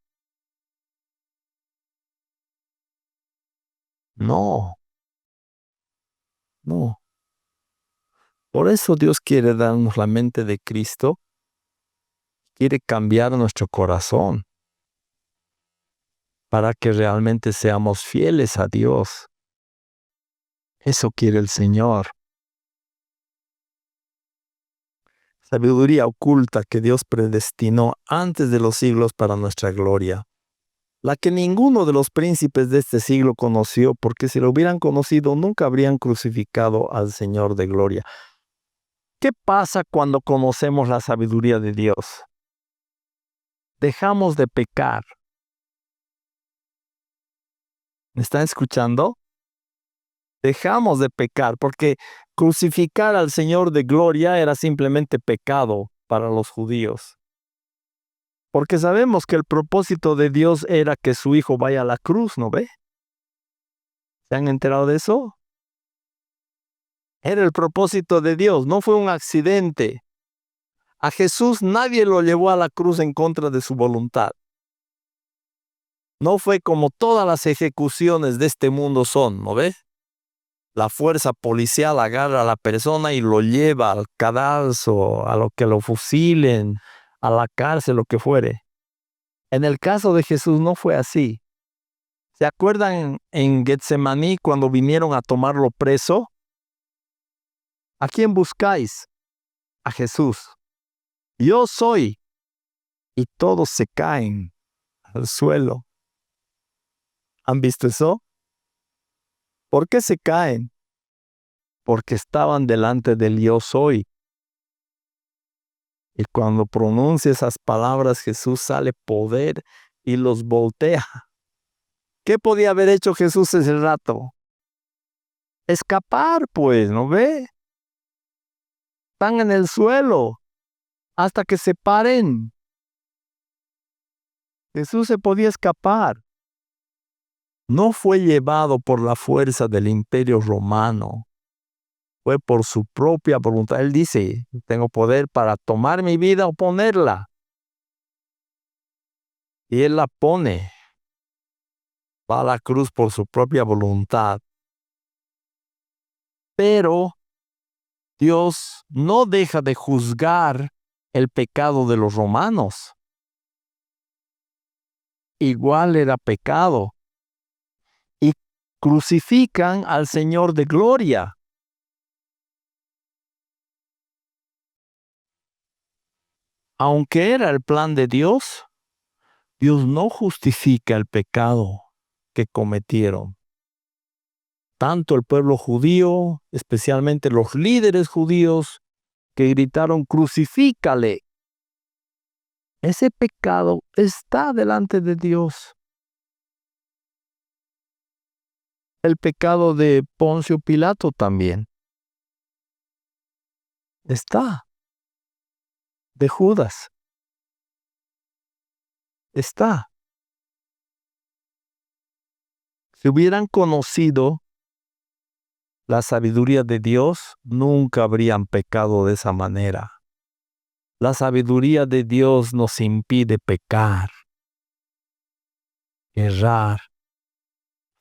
S2: No, no. Por eso Dios quiere darnos la mente de Cristo, quiere cambiar nuestro corazón para que realmente seamos fieles a Dios. Eso quiere el Señor. Sabiduría oculta que Dios predestinó antes de los siglos para nuestra gloria, la que ninguno de los príncipes de este siglo conoció, porque si lo hubieran conocido nunca habrían crucificado al Señor de gloria. ¿Qué pasa cuando conocemos la sabiduría de Dios? Dejamos de pecar. ¿Me están escuchando? Dejamos de pecar, porque crucificar al Señor de gloria era simplemente pecado para los judíos. Porque sabemos que el propósito de Dios era que su Hijo vaya a la cruz, ¿no ve? ¿Se han enterado de eso? Era el propósito de Dios, no fue un accidente. A Jesús nadie lo llevó a la cruz en contra de su voluntad. No fue como todas las ejecuciones de este mundo son, ¿no ves? La fuerza policial agarra a la persona y lo lleva al cadalso, a lo que lo fusilen, a la cárcel, lo que fuere. En el caso de Jesús no fue así. ¿Se acuerdan en Getsemaní cuando vinieron a tomarlo preso? ¿A quién buscáis? A Jesús. Yo soy. Y todos se caen al suelo. ¿Han visto eso? ¿Por qué se caen? Porque estaban delante del yo soy. Y cuando pronuncia esas palabras, Jesús sale poder y los voltea. ¿Qué podía haber hecho Jesús ese rato? Escapar, pues, ¿no ve? Están en el suelo hasta que se paren. Jesús se podía escapar. No fue llevado por la fuerza del imperio romano. Fue por su propia voluntad. Él dice, tengo poder para tomar mi vida o ponerla. Y Él la pone. Va a la cruz por su propia voluntad. Pero Dios no deja de juzgar el pecado de los romanos. Igual era pecado. Y crucifican al Señor de gloria. Aunque era el plan de Dios, Dios no justifica el pecado que cometieron. Tanto el pueblo judío, especialmente los líderes judíos, que gritaron, crucifícale. Ese pecado está delante de Dios. El pecado de Poncio Pilato también está. De Judas está. Si hubieran conocido la sabiduría de Dios, nunca habrían pecado de esa manera. La sabiduría de Dios nos impide pecar, errar,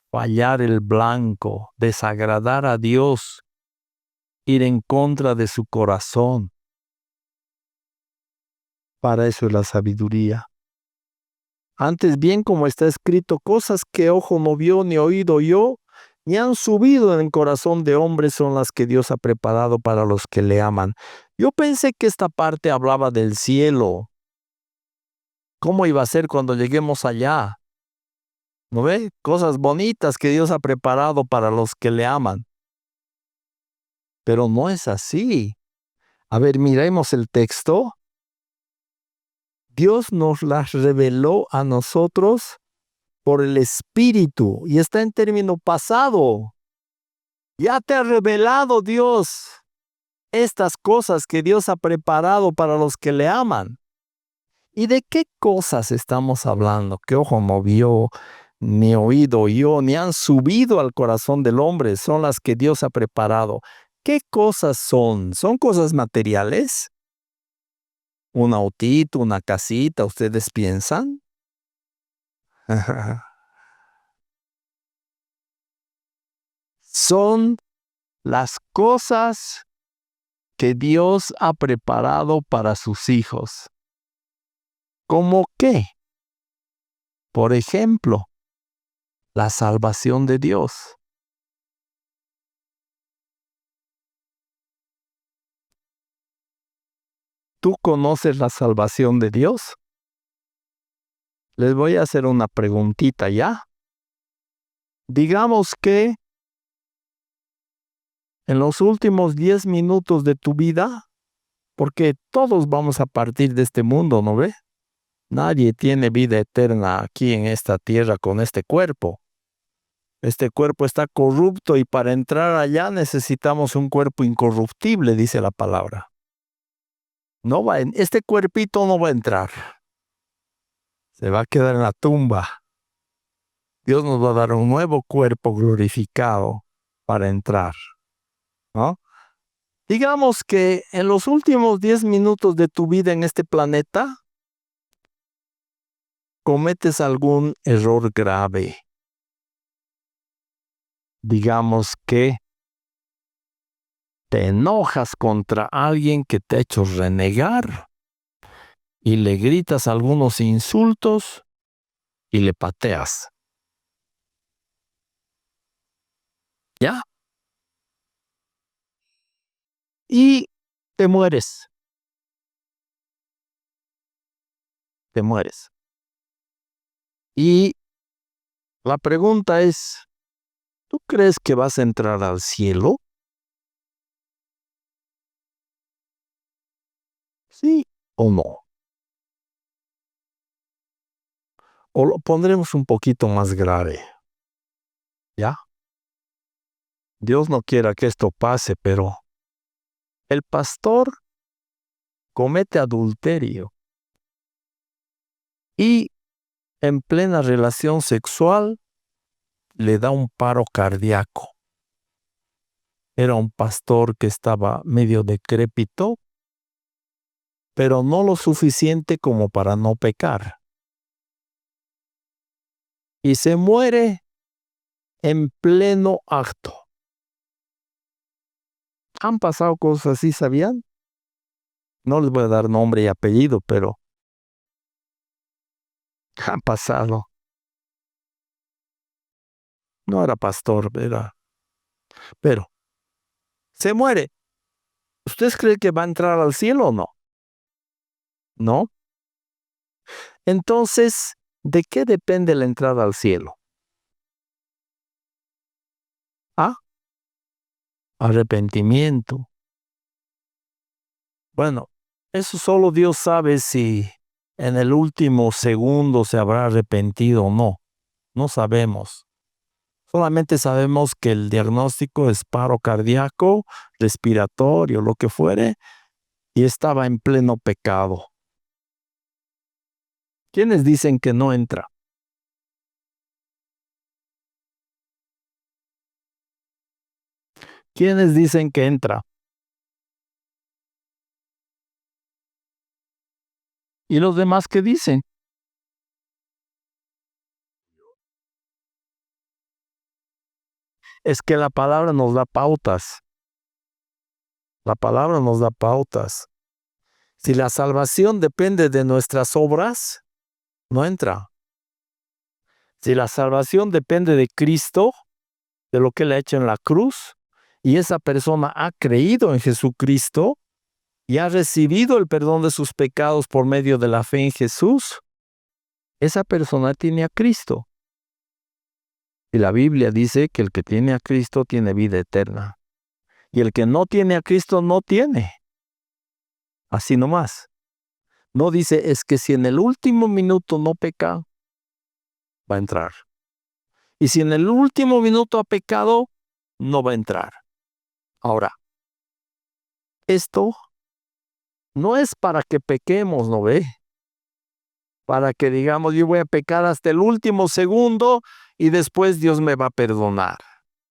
S2: fallar el blanco, desagradar a Dios, ir en contra de su corazón. Para eso es la sabiduría. Antes bien, como está escrito, cosas que ojo no vio, ni oído oyó, ni han subido en el corazón de hombres son las que Dios ha preparado para los que le aman. Yo pensé que esta parte hablaba del cielo. ¿Cómo iba a ser cuando lleguemos allá? ¿No ve? Cosas bonitas que Dios ha preparado para los que le aman. Pero no es así. A ver, miremos el texto. Dios nos las reveló a nosotros por el Espíritu y está en término pasado. Ya te ha revelado Dios estas cosas que Dios ha preparado para los que le aman. ¿Y de qué cosas estamos hablando? Que ojo no vio, ni oído oyó, ni han subido al corazón del hombre. Son las que Dios ha preparado. ¿Qué cosas son? ¿Son cosas materiales? ¿Un autito, una casita? ¿Ustedes piensan? Son las cosas que Dios ha preparado para sus hijos. ¿Cómo qué? Por ejemplo, la salvación de Dios. ¿Tú conoces la salvación de Dios? Les voy a hacer una preguntita ya. Digamos que en los últimos 10 minutos de tu vida, porque todos vamos a partir de este mundo, ¿no ve? Nadie tiene vida eterna aquí en esta tierra con este cuerpo. Este cuerpo está corrupto y para entrar allá necesitamos un cuerpo incorruptible, dice la palabra. Este cuerpito no va a entrar. Se va a quedar en la tumba. Dios nos va a dar un nuevo cuerpo glorificado para entrar, ¿no? Digamos que en los últimos 10 minutos de tu vida en este planeta, cometes algún error grave. Digamos que te enojas contra alguien que te ha hecho renegar y le gritas algunos insultos y le pateas. ¿Ya? Y te mueres. Te mueres. Y la pregunta es, ¿tú crees que vas a entrar al cielo? Sí. o no? O lo pondremos un poquito más grave. ¿Ya? Dios no quiera que esto pase, pero el pastor comete adulterio y en plena relación sexual le da un paro cardíaco. Era un pastor que estaba medio decrépito, pero no lo suficiente como para no pecar. Y se muere en pleno acto. Han pasado cosas así, ¿sabían? No les voy a dar nombre y apellido, pero han pasado. No era pastor, pero se muere. ¿Ustedes creen que va a entrar al cielo o no? ¿No? Entonces, ¿de qué depende la entrada al cielo? ¿Ah? Arrepentimiento. Bueno, eso solo Dios sabe si en el último segundo se habrá arrepentido o no. No sabemos. Solamente sabemos que el diagnóstico es paro cardíaco, respiratorio, lo que fuere, y estaba en pleno pecado. ¿Quiénes dicen que no entra? ¿Quiénes dicen que entra? ¿Y los demás qué dicen? Es que la palabra nos da pautas. La palabra nos da pautas. Si la salvación depende de nuestras obras, no entra. Si la salvación depende de Cristo, de lo que Él ha hecho en la cruz, y esa persona ha creído en Jesucristo y ha recibido el perdón de sus pecados por medio de la fe en Jesús, esa persona tiene a Cristo. Y la Biblia dice que el que tiene a Cristo tiene vida eterna. Y el que no tiene a Cristo no tiene. Así nomás. No dice, es que si en el último minuto no peca, va a entrar. Y si en el último minuto ha pecado, no va a entrar. Ahora, esto no es para que pequemos, ¿no ve? Para que digamos, yo voy a pecar hasta el último segundo y después Dios me va a perdonar.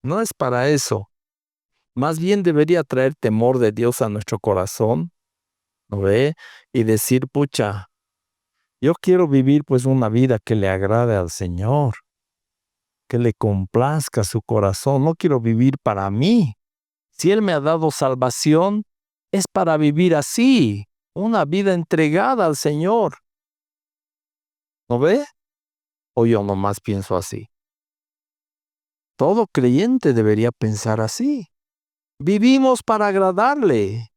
S2: No es para eso. Más bien debería traer temor de Dios a nuestro corazón, ¿no ve? Y decir, pucha, yo quiero vivir pues una vida que le agrade al Señor, que le complazca su corazón. No quiero vivir para mí. Si Él me ha dado salvación, es para vivir así, una vida entregada al Señor. ¿No ve? O yo nomás pienso así. Todo creyente debería pensar así. Vivimos para agradarle.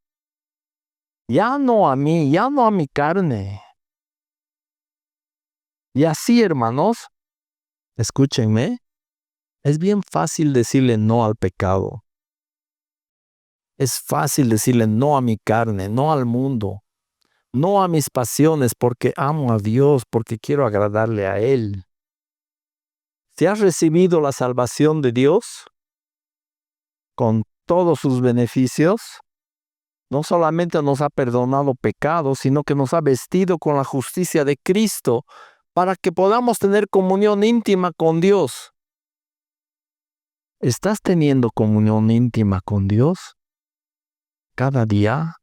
S2: Ya no a mí, ya no a mi carne. Y así, hermanos, escúchenme, es bien fácil decirle no al pecado. Es fácil decirle no a mi carne, no al mundo, no a mis pasiones porque amo a Dios, porque quiero agradarle a Él. Si has recibido la salvación de Dios con todos sus beneficios, no solamente nos ha perdonado pecados, sino que nos ha vestido con la justicia de Cristo para que podamos tener comunión íntima con Dios. ¿Estás teniendo comunión íntima con Dios cada día?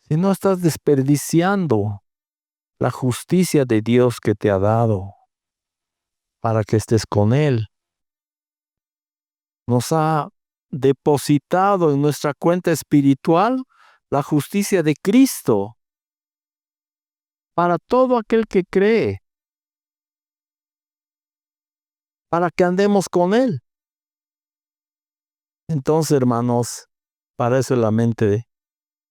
S2: Si no, estás desperdiciando la justicia de Dios que te ha dado para que estés con Él. Nos ha depositado en nuestra cuenta espiritual la justicia de Cristo para todo aquel que cree, para que andemos con Él. Entonces, hermanos, para eso la mente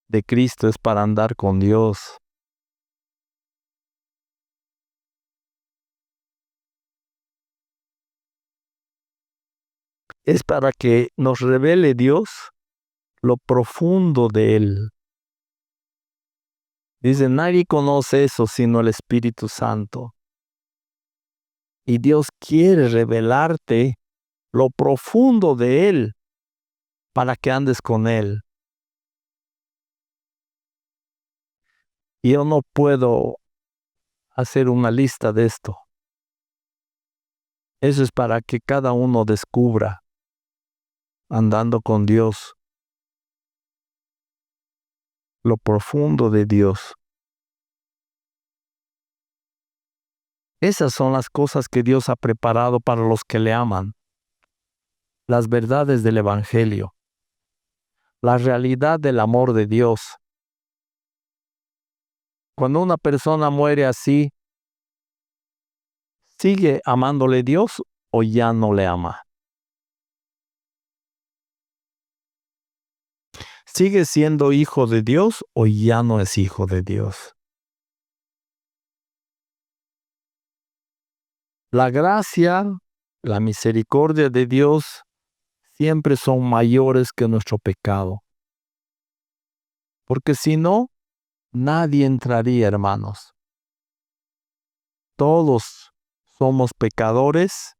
S2: de Cristo es para andar con Dios. Es para que nos revele Dios lo profundo de Él, Dice, nadie conoce eso sino el Espíritu Santo. Y Dios quiere revelarte lo profundo de Él para que andes con Él. Y yo no puedo hacer una lista de esto. Eso es para que cada uno descubra, andando con Dios, lo profundo de Dios. Esas son las cosas que Dios ha preparado para los que le aman. Las verdades del Evangelio. La realidad del amor de Dios. Cuando una persona muere así, ¿sigue amándole Dios o ya no le ama? ¿Sigue siendo hijo de Dios o ya no es hijo de Dios? La gracia, la misericordia de Dios siempre son mayores que nuestro pecado. Porque si no, nadie entraría, hermanos. Todos somos pecadores.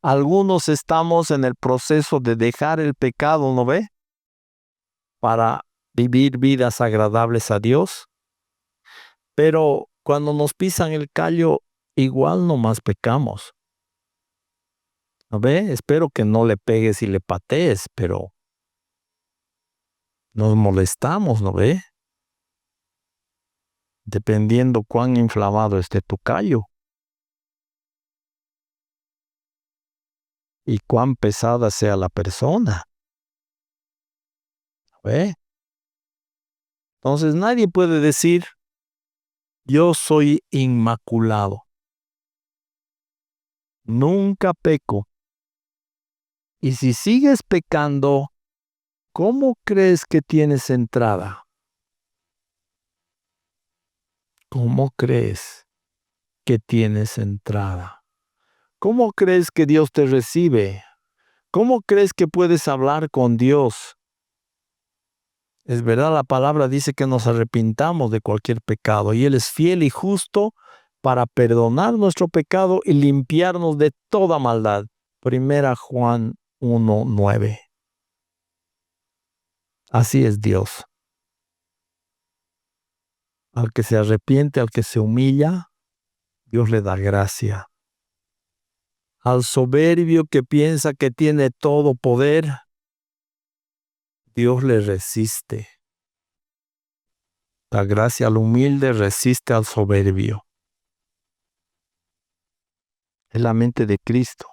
S2: Algunos estamos en el proceso de dejar el pecado, ¿no ve? Para vivir vidas agradables a Dios. Pero cuando nos pisan el callo, igual nomás pecamos. ¿No ve? Espero que no le pegues y le patees, pero nos molestamos, ¿no ve? Dependiendo cuán inflamado esté tu callo y cuán pesada sea la persona. ¿No ve? Entonces nadie puede decir, yo soy inmaculado. Nunca peco. Y si sigues pecando, ¿cómo crees que tienes entrada? ¿Cómo crees que tienes entrada? ¿Cómo crees que Dios te recibe? ¿Cómo crees que puedes hablar con Dios? Es verdad, la palabra dice que nos arrepintamos de cualquier pecado y Él es fiel y justo para perdonar nuestro pecado y limpiarnos de toda maldad. 1 Juan 1:9. Así es Dios. Al que se arrepiente, al que se humilla, Dios le da gracia. Al soberbio que piensa que tiene todo poder, Dios le resiste. La gracia al humilde resiste al soberbio. Es la mente de Cristo.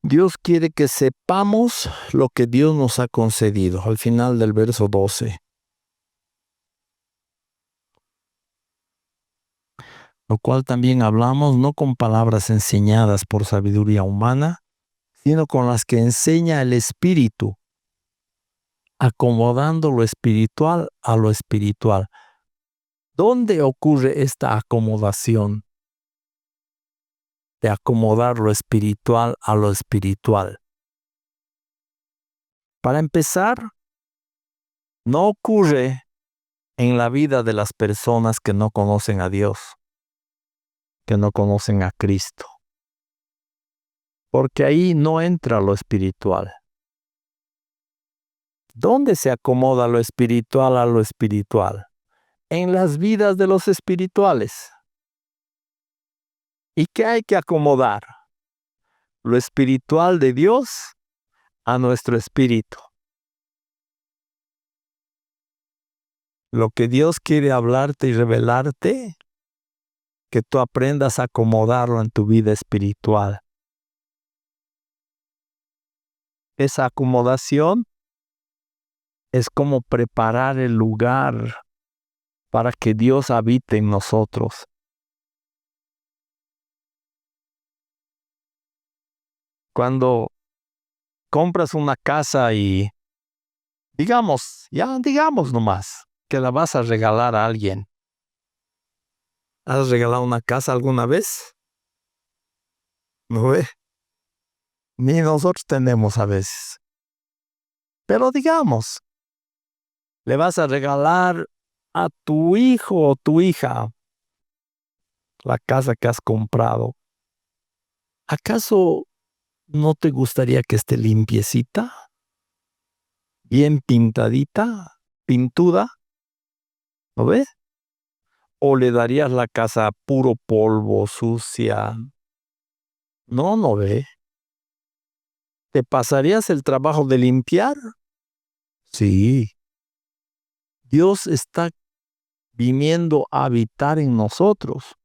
S2: Dios quiere que sepamos lo que Dios nos ha concedido. Al final del verso 12. Lo cual también hablamos no con palabras enseñadas por sabiduría humana, sino con las que enseña el Espíritu, acomodando lo espiritual a lo espiritual. ¿Dónde ocurre esta acomodación? De acomodar lo espiritual a lo espiritual. Para empezar, no ocurre en la vida de las personas que no conocen a Dios, que no conocen a Cristo. Porque ahí no entra lo espiritual. ¿Dónde se acomoda lo espiritual a lo espiritual? En las vidas de los espirituales. ¿Y qué hay que acomodar? Lo espiritual de Dios a nuestro espíritu. Lo que Dios quiere hablarte y revelarte, que tú aprendas a acomodarlo en tu vida espiritual. Esa acomodación es como preparar el lugar para que Dios habite en nosotros. Cuando compras una casa y digamos nomás, que la vas a regalar a alguien. ¿Has regalado una casa alguna vez? ¿No ve? Ni nosotros tenemos a veces. Pero digamos, le vas a regalar a tu hijo o tu hija la casa que has comprado, ¿acaso no te gustaría que esté limpiecita, bien pintadita, pintuda? ¿No ves? ¿O le darías la casa puro polvo, sucia? No, no ve. ¿Te pasarías el trabajo de limpiar? Sí. Dios está viniendo a habitar en nosotros.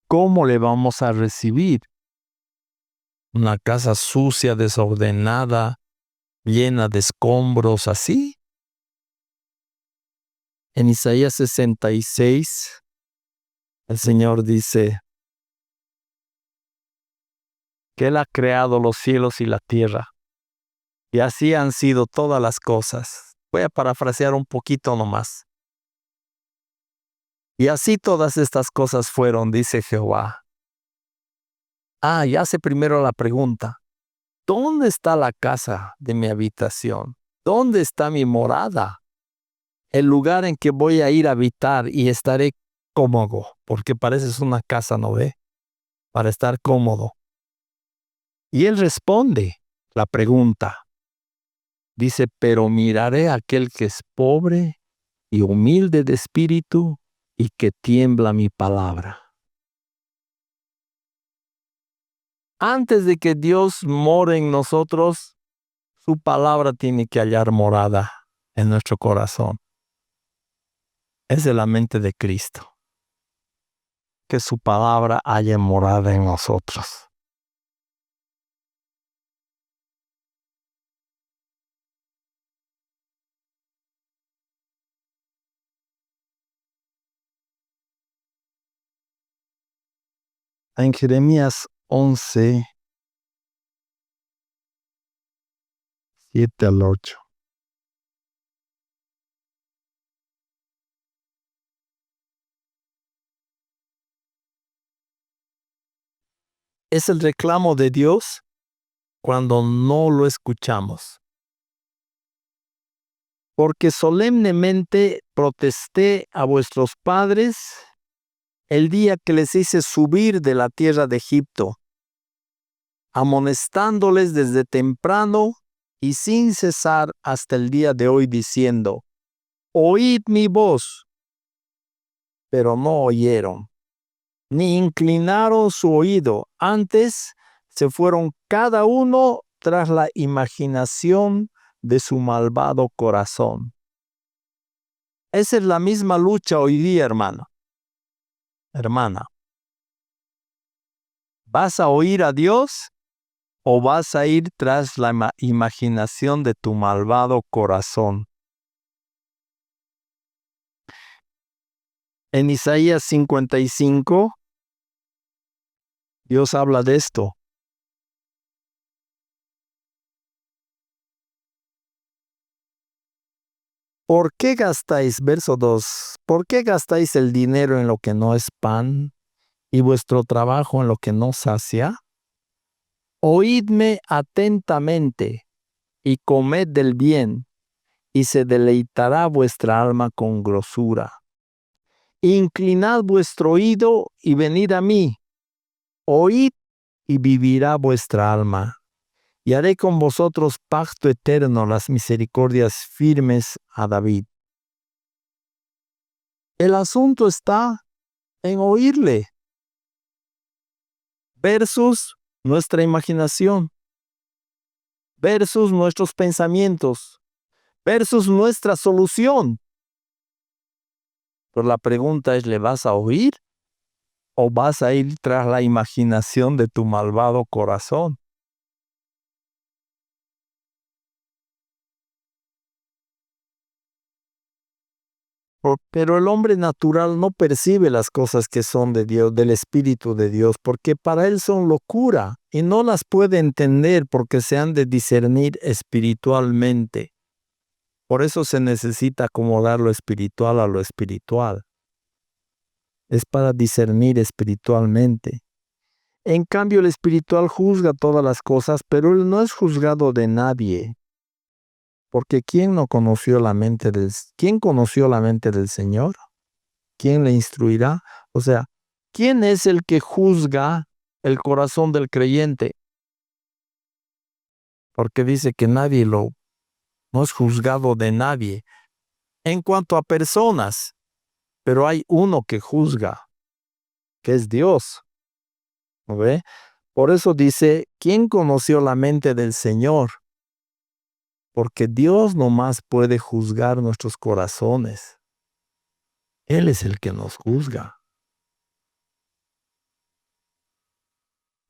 S2: ¿Cómo le vamos a recibir? ¿Una casa sucia, desordenada, llena de escombros así? En Isaías 66, el Señor dice que Él ha creado los cielos y la tierra, y así han sido todas las cosas. Voy a parafrasear un poquito nomás. Y así todas estas cosas fueron, dice Jehová. Y hace primero la pregunta: ¿dónde está la casa de mi habitación? ¿Dónde está mi morada? El lugar en que voy a ir a habitar y estaré cómodo, porque pareces una casa, ¿no ve? Para estar cómodo. Y él responde la pregunta. Dice, pero miraré a aquel que es pobre y humilde de espíritu y que tiembla mi palabra. Antes de que Dios more en nosotros, su palabra tiene que hallar morada en nuestro corazón. Es de la mente de Cristo. Que su palabra haya morada en nosotros. En Jeremías 11, 7 al 8. Es el reclamo de Dios cuando no lo escuchamos. Porque solemnemente protesté a vuestros padres el día que les hice subir de la tierra de Egipto, amonestándoles desde temprano y sin cesar hasta el día de hoy, diciendo, oíd mi voz, pero no oyeron, ni inclinaron su oído, antes se fueron cada uno tras la imaginación de su malvado corazón. Esa es la misma lucha hoy día, hermano. Hermana, ¿vas a oír a Dios o vas a ir tras la imaginación de tu malvado corazón? En Isaías 55, Dios habla de esto. ¿Por qué gastáis, verso 2, por qué gastáis el dinero en lo que no es pan y vuestro trabajo en lo que no sacia? Oídme atentamente y comed del bien, y se deleitará vuestra alma con grosura. Inclinad vuestro oído y venid a mí. Oíd y vivirá vuestra alma. Y haré con vosotros pacto eterno, las misericordias firmes a David. El asunto está en oírle versus nuestra imaginación, versus nuestros pensamientos, versus nuestra solución. Pero la pregunta es, ¿le vas a oír o vas a ir tras la imaginación de tu malvado corazón? Pero el hombre natural no percibe las cosas que son de Dios, del Espíritu de Dios, porque para él son locura y no las puede entender porque se han de discernir espiritualmente. Por eso se necesita acomodar lo espiritual a lo espiritual. Es para discernir espiritualmente. En cambio, el espiritual juzga todas las cosas, pero él no es juzgado de nadie. Porque ¿quién conoció la mente del Señor? ¿Quién le instruirá? O sea, ¿quién es el que juzga el corazón del creyente? Porque dice que no es juzgado de nadie. En cuanto a personas, pero hay uno que juzga, que es Dios. ¿No ve? Por eso dice, ¿quién conoció la mente del Señor? Porque Dios nomás puede juzgar nuestros corazones. Él es el que nos juzga.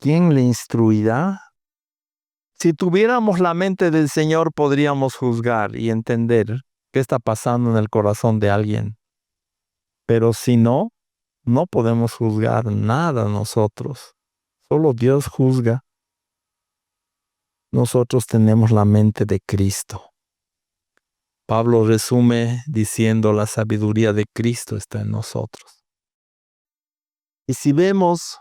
S2: ¿Quién le instruirá? Si tuviéramos la mente del Señor, podríamos juzgar y entender qué está pasando en el corazón de alguien. Pero si no, no podemos juzgar nada nosotros. Solo Dios juzga. Nosotros tenemos la mente de Cristo. Pablo resume diciendo la sabiduría de Cristo está en nosotros. Y si vemos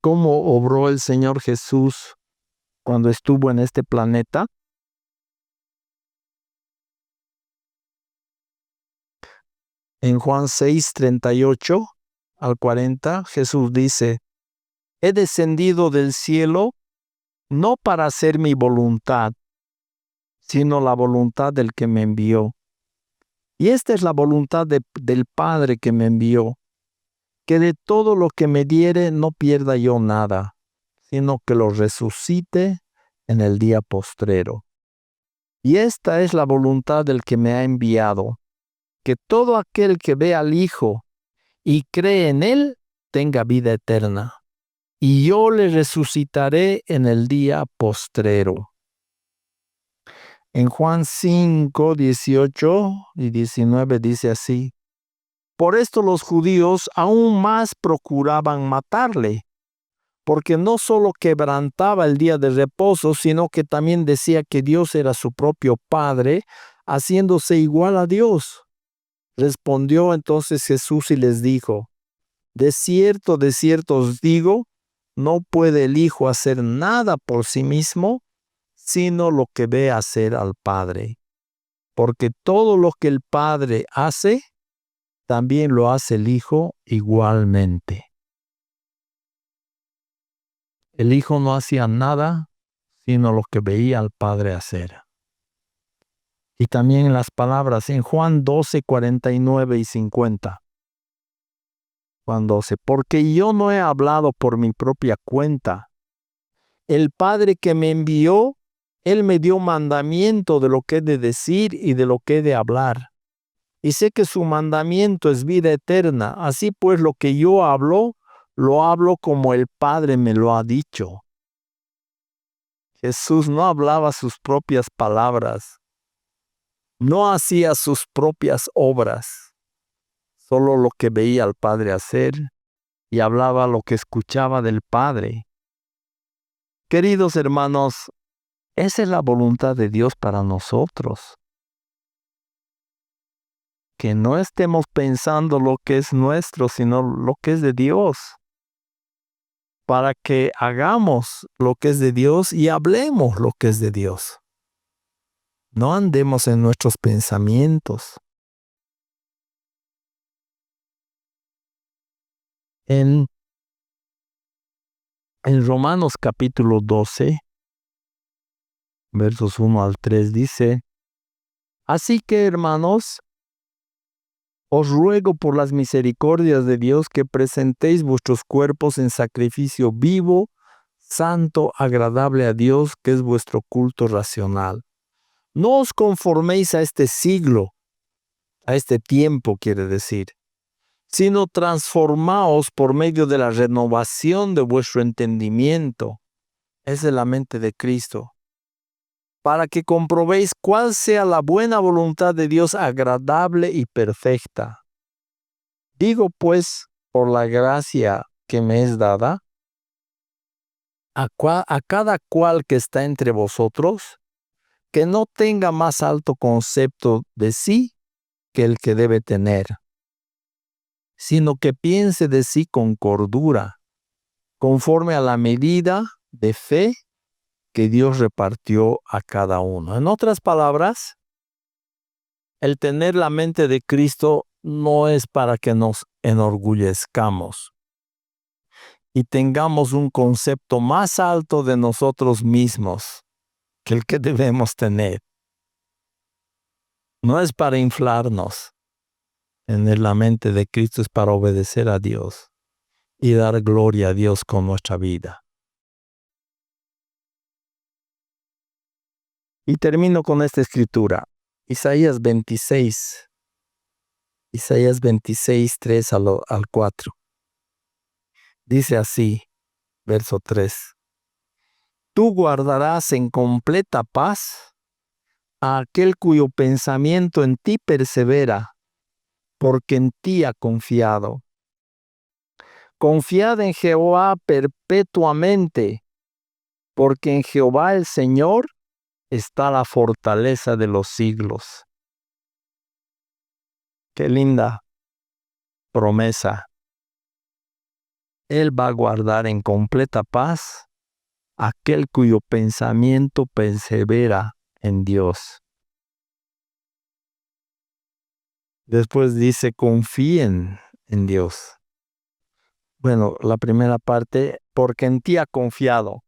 S2: cómo obró el Señor Jesús cuando estuvo en este planeta, en Juan 6:38 al 40, Jesús dice, he descendido del cielo no para hacer mi voluntad, sino la voluntad del que me envió. Y esta es la voluntad del Padre que me envió, que de todo lo que me diere no pierda yo nada, sino que lo resucite en el día postrero. Y esta es la voluntad del que me ha enviado, que todo aquel que ve al Hijo y cree en Él tenga vida eterna, y yo le resucitaré en el día postrero. En Juan 5, 18 y 19 dice así, por esto los judíos aún más procuraban matarle, porque no solo quebrantaba el día de reposo, sino que también decía que Dios era su propio Padre, haciéndose igual a Dios. Respondió entonces Jesús y les dijo, de cierto os digo, no puede el Hijo hacer nada por sí mismo, sino lo que ve hacer al Padre. Porque todo lo que el Padre hace, también lo hace el Hijo igualmente. El Hijo no hacía nada, sino lo que veía al Padre hacer. Y también en las palabras en Juan 12, 49 y 50. Juan 12, porque yo no he hablado por mi propia cuenta. El Padre que me envió, Él me dio mandamiento de lo que he de decir y de lo que he de hablar. Y sé que su mandamiento es vida eterna. Así pues, lo que yo hablo, lo hablo como el Padre me lo ha dicho. Jesús no hablaba sus propias palabras. No hacía sus propias obras. Solo lo que veía al Padre hacer y hablaba lo que escuchaba del Padre. Queridos hermanos, esa es la voluntad de Dios para nosotros. Que no estemos pensando lo que es nuestro, sino lo que es de Dios. Para que hagamos lo que es de Dios y hablemos lo que es de Dios. No andemos en nuestros pensamientos. En Romanos capítulo 12, versos 1 al 3 dice, así que hermanos, os ruego por las misericordias de Dios que presentéis vuestros cuerpos en sacrificio vivo, santo, agradable a Dios, que es vuestro culto racional. No os conforméis a este siglo, a este tiempo quiere decir, sino transformaos por medio de la renovación de vuestro entendimiento. Esa es la mente de Cristo. Para que comprobéis cuál sea la buena voluntad de Dios agradable y perfecta. Digo pues, por la gracia que me es dada, a cada cual que está entre vosotros, que no tenga más alto concepto de sí que el que debe tener, sino que piense de sí con cordura, conforme a la medida de fe que Dios repartió a cada uno. En otras palabras, el tener la mente de Cristo no es para que nos enorgullezcamos y tengamos un concepto más alto de nosotros mismos que el que debemos tener. No es para inflarnos. Tener la mente de Cristo es para obedecer a Dios y dar gloria a Dios con nuestra vida. Y termino con esta escritura. Isaías 26, 3 al 4. Dice así, verso 3. Tú guardarás en completa paz a aquel cuyo pensamiento en ti persevera, porque en ti ha confiado. Confiad en Jehová perpetuamente, porque en Jehová el Señor está la fortaleza de los siglos. Qué linda promesa. Él va a guardar en completa paz a aquel cuyo pensamiento persevera en Dios. Después dice, confíen en Dios. Bueno, la primera parte, porque en ti ha confiado.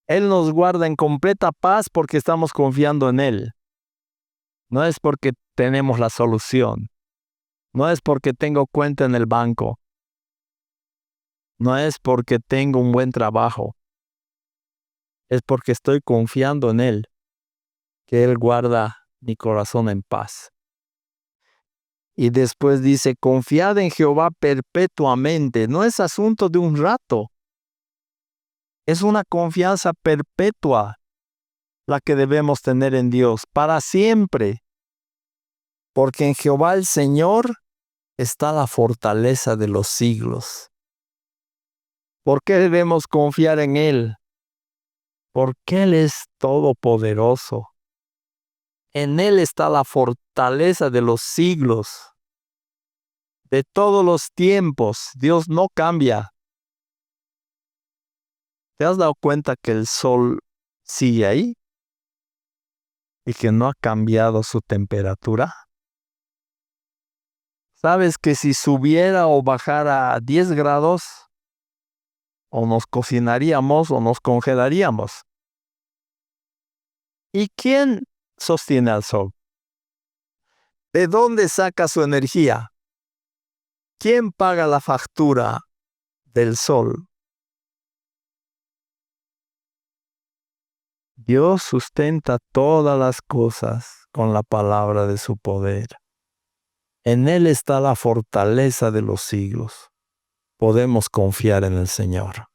S2: Él nos guarda en completa paz porque estamos confiando en Él. No es porque tenemos la solución. No es porque tengo cuenta en el banco. No es porque tengo un buen trabajo. Es porque estoy confiando en Él, que Él guarda mi corazón en paz. Y después dice, confiad en Jehová perpetuamente. No es asunto de un rato. Es una confianza perpetua la que debemos tener en Dios, para siempre. Porque en Jehová el Señor está la fortaleza de los siglos. ¿Por qué debemos confiar en Él? Porque Él es todopoderoso. En Él está la fortaleza de los siglos. De todos los tiempos, Dios no cambia. ¿Te has dado cuenta que el sol sigue ahí? ¿Y que no ha cambiado su temperatura? ¿Sabes que si subiera o bajara a 10 grados, o nos cocinaríamos o nos congelaríamos? ¿Y quién sostiene al sol? ¿De dónde saca su energía? ¿Quién paga la factura del sol? Dios sustenta todas las cosas con la palabra de su poder. En Él está la fortaleza de los siglos. Podemos confiar en el Señor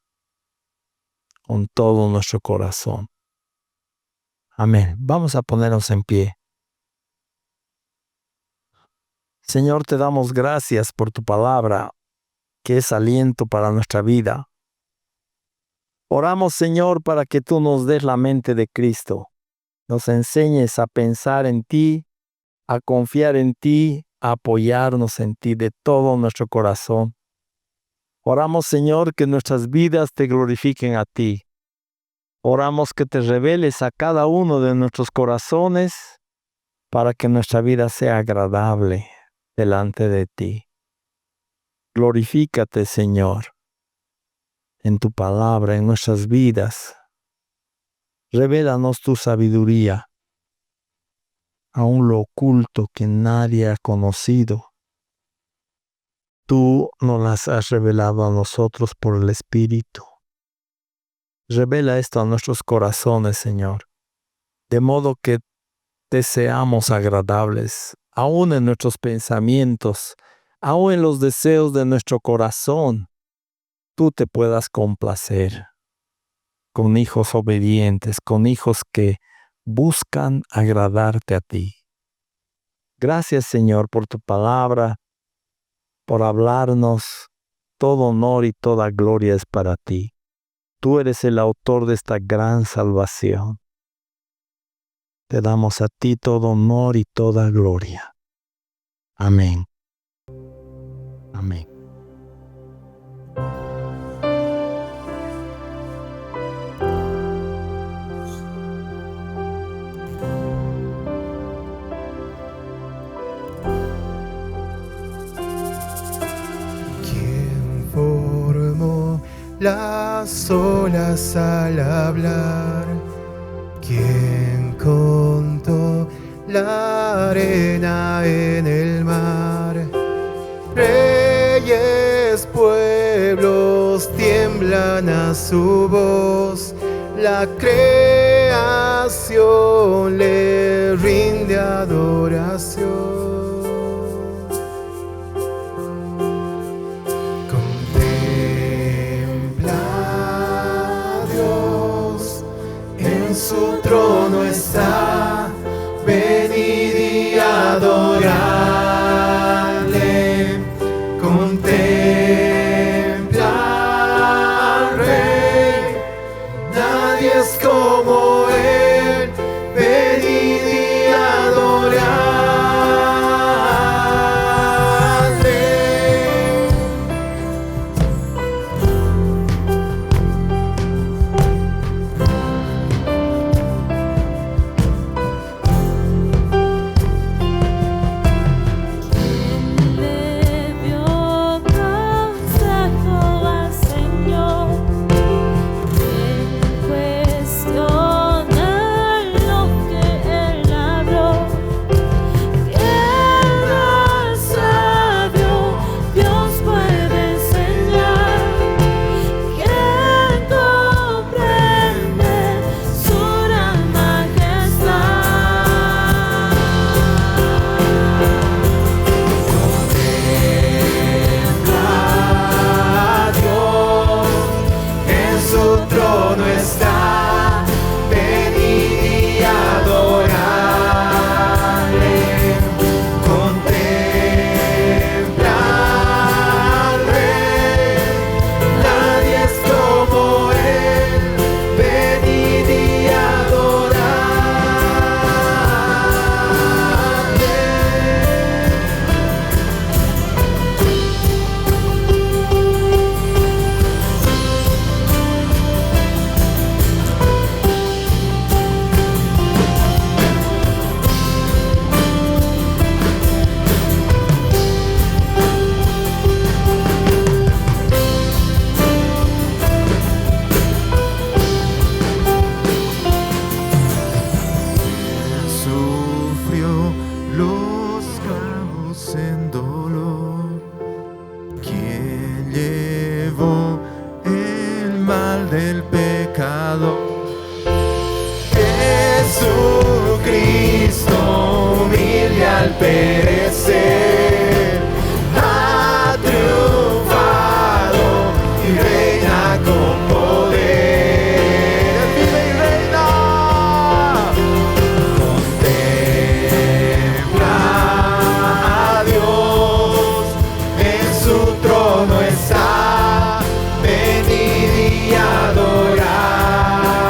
S2: con todo nuestro corazón. Amén. Vamos a ponernos en pie. Señor, te damos gracias por tu palabra, que es aliento para nuestra vida. Oramos, Señor, para que tú nos des la mente de Cristo. Nos enseñes a pensar en ti, a confiar en ti, a apoyarnos en ti de todo nuestro corazón. Oramos, Señor, que nuestras vidas te glorifiquen a ti. Oramos que te reveles a cada uno de nuestros corazones para que nuestra vida sea agradable delante de ti. Glorifícate, Señor, en tu palabra, en nuestras vidas. Revélanos tu sabiduría, aún lo oculto que nadie ha conocido. Tú nos las has revelado a nosotros por el Espíritu. Revela esto a nuestros corazones, Señor, de modo que te seamos agradables, aún en nuestros pensamientos, aún en los deseos de nuestro corazón. Tú te puedas complacer con hijos obedientes, con hijos que buscan agradarte a ti. Gracias, Señor, por tu palabra, por hablarnos. Todo honor y toda gloria es para ti. Tú eres el autor de esta gran salvación. Te damos a ti todo honor y toda gloria. Amén. Amén.
S1: las olas al hablar. ¿Quién contó la arena en el mar? Reyes, pueblos tiemblan a su voz. La creación le rinde adoración. En su trono está, venid y adorarle. Contempla al Rey, nadie es como él, venid y adorarle. En dolor, quien llevó el mal del pecado. Jesucristo, humilde al perecer, ha triunfado y reina con poder. ¡Vive y reina! Su trono está, venid y adorarle.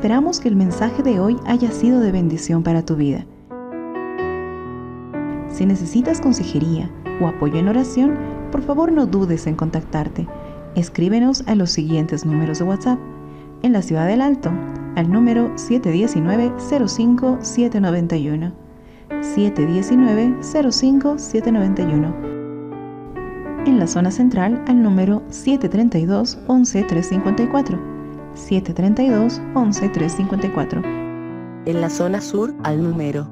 S3: Esperamos que el mensaje de hoy haya sido de bendición para tu vida. Si necesitas consejería o apoyo en oración, por favor no dudes en contactarte. Escríbenos a los siguientes números de WhatsApp. En la Ciudad del Alto, al número 719-05-791. 719-05-791. En la zona central, al número 732-11-354. 732-11-354.
S4: En la zona sur, al número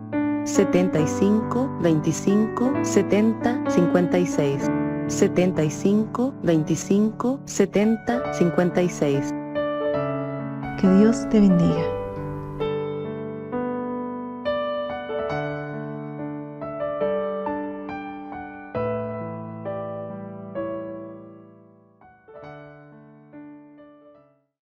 S4: 75 25 70 56. 75 25 70 56.
S3: Que Dios te bendiga.